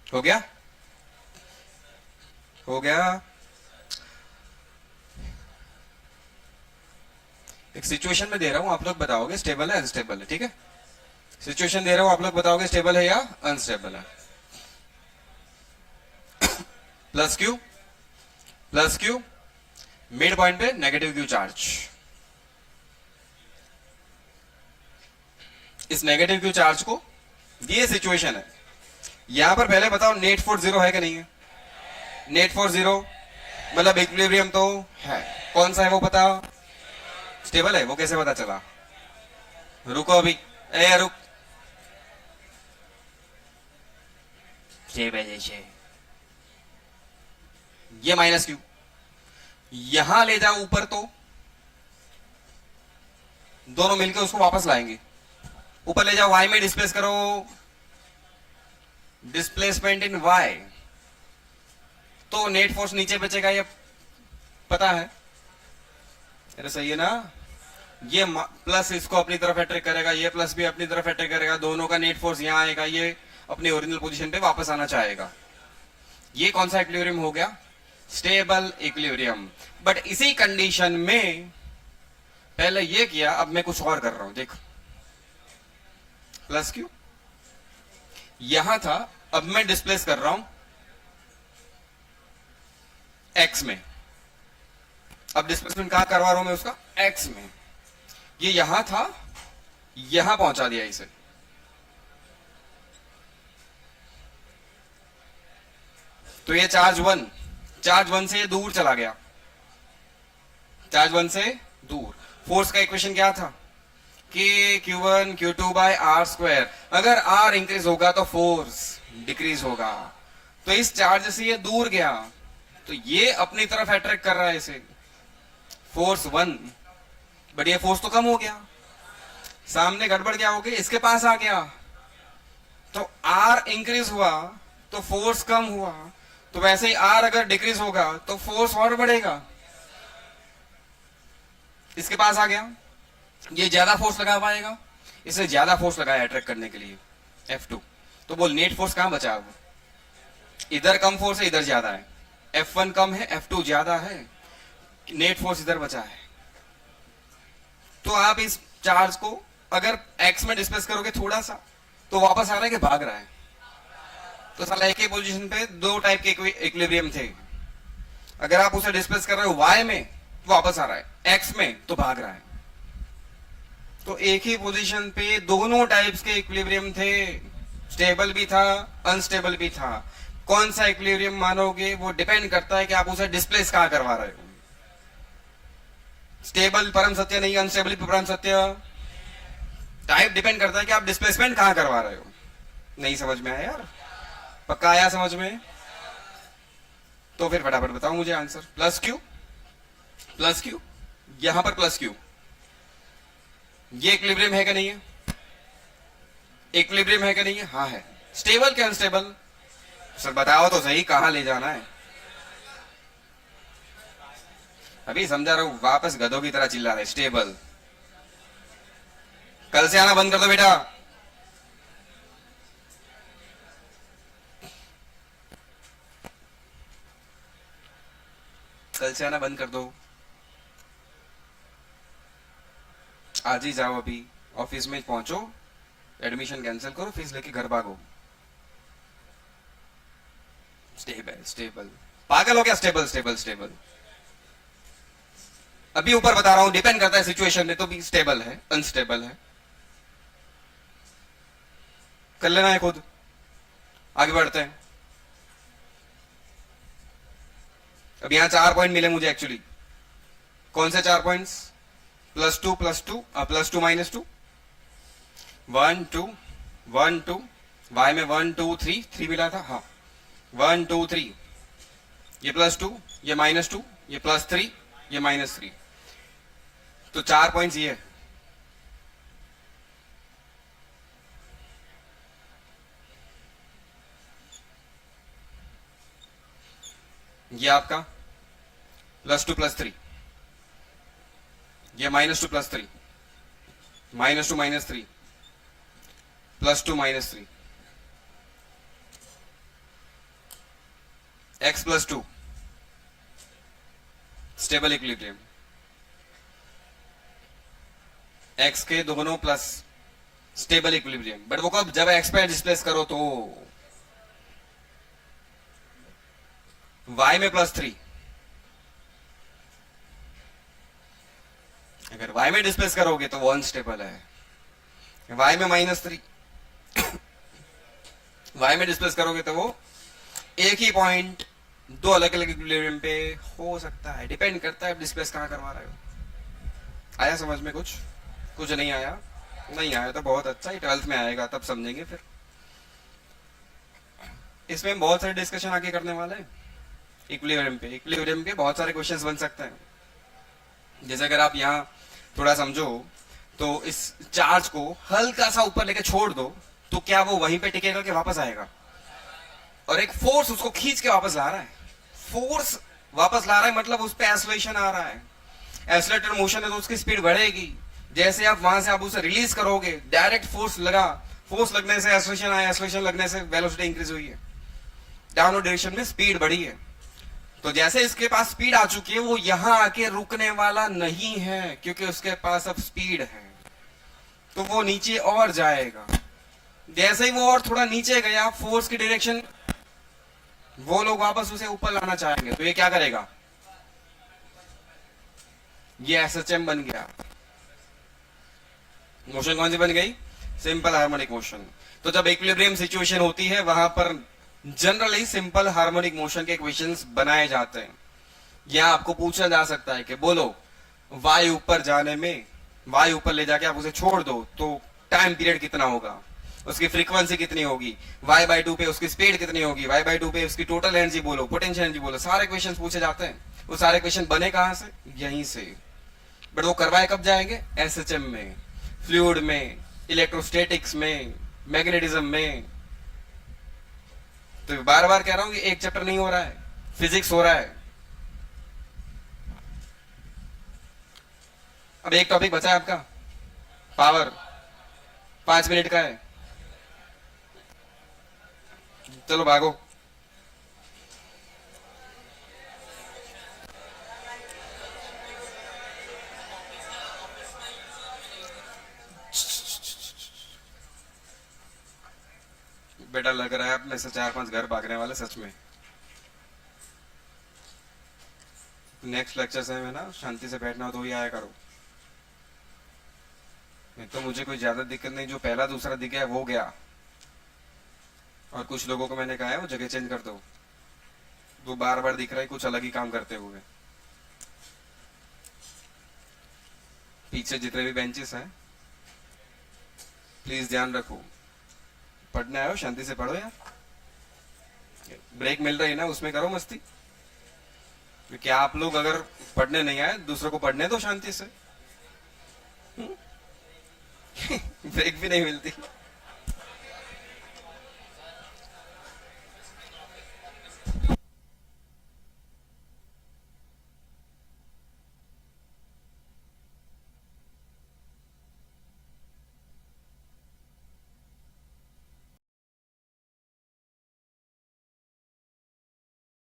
हो गया, हो गया। एक सिचुएशन में दे रहा हूं, आप लोग बताओगे स्टेबल है अनस्टेबल है, ठीक है। सिचुएशन दे रहा हूं, आप लोग बताओगे स्टेबल है या अनस्टेबल है। Plus Q, plus Q, mid point पे नेगेटिव क्यू चार्ज। इस नेगेटिव क्यू चार्ज को, ये सिचुएशन है, यहां पर पहले बताओ नेट फोर्स जीरो है कि नहीं है। नेट फोर्स जीरो मतलब इक्विलिब्रियम तो है। कौन सा है वो पता, स्टेबल है। वो कैसे पता चला, रुको अभी, ए रुक, ये माइनस क्यू यहां ले जाओ ऊपर, तो दोनों मिलकर उसको वापस लाएंगे। ऊपर ले जाओ, वाई में डिस्प्लेस करो, डिस्प्लेसमेंट इन वाई, तो नेट फोर्स नीचे बचेगा, ये पता है। अरे सही है ना। ये प्लस इसको अपनी तरफ अट्रैक्ट करेगा, ये प्लस भी अपनी तरफ अट्रैक्ट करेगा, दोनों का नेट फोर्स यहां आएगा, ये अपनी ओरिजिनल पोजीशन पे वापस आना चाहेगा। ये कौन सा इक्विलिब्रियम हो गया, स्टेबल इक्विलिब्रियम। बट इसी कंडीशन में पहले ये किया, अब मैं कुछ और कर रहा हूं, देखो। प्लस क्यू यहां था, अब मैं डिस्प्लेस कर रहा हूं एक्स में। अब डिस्प्लेसमेंट कहां करवा रहा हूं मैं उसका, एक्स में। ये यहां था, यहां पहुंचा दिया इसे। तो ये चार्ज वन से दूर चला गया, चार्ज वन से दूर। फोर्स का इक्वेशन क्या था, कि Q1 Q2 by R square. अगर आर इंक्रीज होगा तो फोर्स डिक्रीज होगा। तो इस चार्ज से ये दूर गया, तो ये अपनी तरफ अट्रैक्ट कर रहा है इसे, फोर्स वन। बट ये फोर्स तो कम हो गया, सामने गड़बड़ क्या हो गई, इसके पास आ गया। तो आर इंक्रीज हुआ तो फोर्स कम हुआ, तो वैसे ही आर अगर डिक्रीज होगा तो फोर्स और बढ़ेगा। इसके पास आ गया, ये ज्यादा फोर्स लगा पाएगा, इसे ज्यादा फोर्स लगाया अट्रैक्ट करने के लिए, F2। तो बोल नेट फोर्स कहां बचा, वो इधर कम फोर्स है, इधर ज्यादा है। F1 कम है, F2 ज्यादा है, नेट फोर्स इधर बचा है। तो आप इस चार्ज को अगर एक्स में डिस्प्लेस करोगे थोड़ा सा, तो वापस आ रहा है कि भाग रहा है। तो साला एक ही पोजीशन पे दो टाइप के इक्विलिब्रियम थे। अगर आप उसे डिस्प्लेस कर रहे हो वाई में, तो वापस आ रहा है, एक्स में तो भाग रहा है। तो एक ही पोजीशन पे दोनों टाइप्स के इक्विलिब्रियम थे, स्टेबल भी था, अनस्टेबल भी था। कौन सा इक्विलिब्रियम मानोगे, वो डिपेंड करता है कि आप उसे डिस्प्लेस कहां करवा रहे हो। स्टेबल परम सत्य नहीं, अनस्टेबल परम सत्य। टाइप डिपेंड करता है कि आप डिस्प्लेसमेंट कहां करवा रहे हो। नहीं समझ में आया यार, पक्का आया समझ में। तो फिर फटाफट बताओ मुझे answer. Plus Q, plus Q, यहां पर प्लस क्यू, ये इक्विलिब्रियम है कि नहीं है, इक्विलिब्रियम है कि नहीं है, हाँ है। स्टेबल क्या अनस्टेबल, सर बताओ तो सही, कहां ले जाना है। अभी समझा रहा हूं, वापस गधों की तरह चिल्ला रहे, स्टेबल। कल से आना बंद कर दो बेटा। कल से आना बंद कर दो, आज ही जाओ, अभी ऑफिस में पहुंचो, एडमिशन कैंसिल करो, फीस लेके घर भागो। स्टेबल स्टेबल, पागल हो गया, स्टेबल स्टेबल स्टेबल। अभी ऊपर बता रहा हूं, डिपेंड करता है सिचुएशन में, तो भी स्टेबल है अनस्टेबल है, कर लेना है खुद। आगे बढ़ते हैं। अब यहां 4 पॉइंट मिले मुझे एक्चुअली। कौन से 4 पॉइंट्स, +2 +2 -2 1 2 1 2 y में 1 2 3 3 मिला था, हाँ 1 2 3, ये +2 ये -2 ये +3 ये -3, तो 4 पॉइंट्स ये है। ये आपका +2 +3, ये -2 +3 -2 -3 +2 -3 x +2 स्टेबल इक्विलिब्रियम, x के दोनों प्लस स्टेबल इक्विलिब्रियम, बट वो कब, जब x पे डिस्प्लेस करो तो y में +3, अगर y में डिस्प्लेस करोगे तो वो अनस्टेबल है, y में -3 y में डिस्प्लेस करोगे तो वो एक ही पॉइंट दो अलग अलग इक्विलिब्रियम पे हो सकता है, डिपेंड करता है डिस्प्लेस कहां करवा रहे हो। आया समझ में कुछ? कुछ नहीं आया? नहीं आया तो बहुत अच्छा, ही 12th में आएगा तब समझेंगे। फिर इसमें बहुत सारे डिस्कशन आगे करने वाले हैं इक्विलिब्रियम पे। इक्विलिब्रियम के बहुत सारे क्वेश्चंस बन सकते हैं। जैसे अगर आप यहाँ थोड़ा समझो तो इस चार्ज को हल्का सा ऊपर लेके छोड़ दो तो क्या वो वहीं पे टिकेगा कि वापस आएगा? और एक फोर्स उसको खींच के वापस ला रहा है, फोर्स वापस ला रहा है, मतलब उस पे एक्सेलरेशन आ रहा है। एक्सेलरेटेड मोशन है तो उसकी स्पीड बढ़ेगी। जैसे आप वहां से आप उसे रिलीज करोगे, डायरेक्ट फोर्स लगा, फोर्स लगने से एक्सेलरेशन आया, एक्सेलरेशन लगने से वेलोसिटी इंक्रीज हुई है, डाउनवर्ड डायरेक्शन में स्पीड बढ़ी है। तो जैसे इसके पास स्पीड आ चुकी है, वो यहां आके रुकने वाला नहीं है क्योंकि उसके पास अब स्पीड है, तो वो नीचे और जाएगा। जैसे ही वो और थोड़ा नीचे गया, फोर्स की डायरेक्शन, वो लोग वापस उसे ऊपर लाना चाहेंगे, तो ये क्या करेगा? ये एसएचएम बन गया। मोशन कौन सी बन गई? Simple harmonic motion. तो जब इक्विलिब्रियम सिचुएशन होती है वहां पर जनरली सिंपल हार्मोनिक मोशन के इक्वेशंस बनाए जाते हैं। यहां आपको पूछा जा सकता है कि बोलो वाई ऊपर जाने में, वाई ऊपर ले जाके आप उसे छोड़ दो तो टाइम पीरियड कितना होगा, उसकी फ्रीक्वेंसी कितनी होगी, y/2 पे उसकी स्पीड कितनी होगी, y/2 पे उसकी टोटल एनर्जी बोलो, पोटेंशियल एनर्जी बोलो, सारे क्वेश्चन पूछे जाते हैं। वो सारे क्वेश्चन बने कहां से? यहीं से। बट वो करवाए कब जाएंगे? एसएचएम में, फ्लूइड में, इलेक्ट्रोस्टैटिक्स में, मैग्नेटिज्म में। तो बार बार कह रहा हूं कि एक चैप्टर नहीं हो रहा है, फिजिक्स हो रहा है। अब एक टॉपिक बचा है आपका, पावर, 5 मिनट का है, चलो भागो। बेटा लग रहा है आप में से 4-5 घर भागने वाले सच में। नेक्स्ट लेक्चर से मैं ना शांति से बैठना हो तो ही आया करो। नहीं तो मुझे कोई ज्यादा दिक्कत नहीं, जो पहला दूसरा दिख गया वो गया। और कुछ लोगों को मैंने कहा है वो जगह चेंज कर दो, वो बार बार दिख रहा है कुछ अलग ही काम करते हुए। पीछे जितने भी बेंचेस हैं प्लीज ध्यान रखो, पढ़ने आए हो शांति से पढ़ो यार। ब्रेक मिल रही है ना, उसमें करो मस्ती। क्योंकि आप लोग अगर पढ़ने नहीं आए, दूसरों को पढ़ने दो शांति से। ब्रेक भी नहीं मिलती।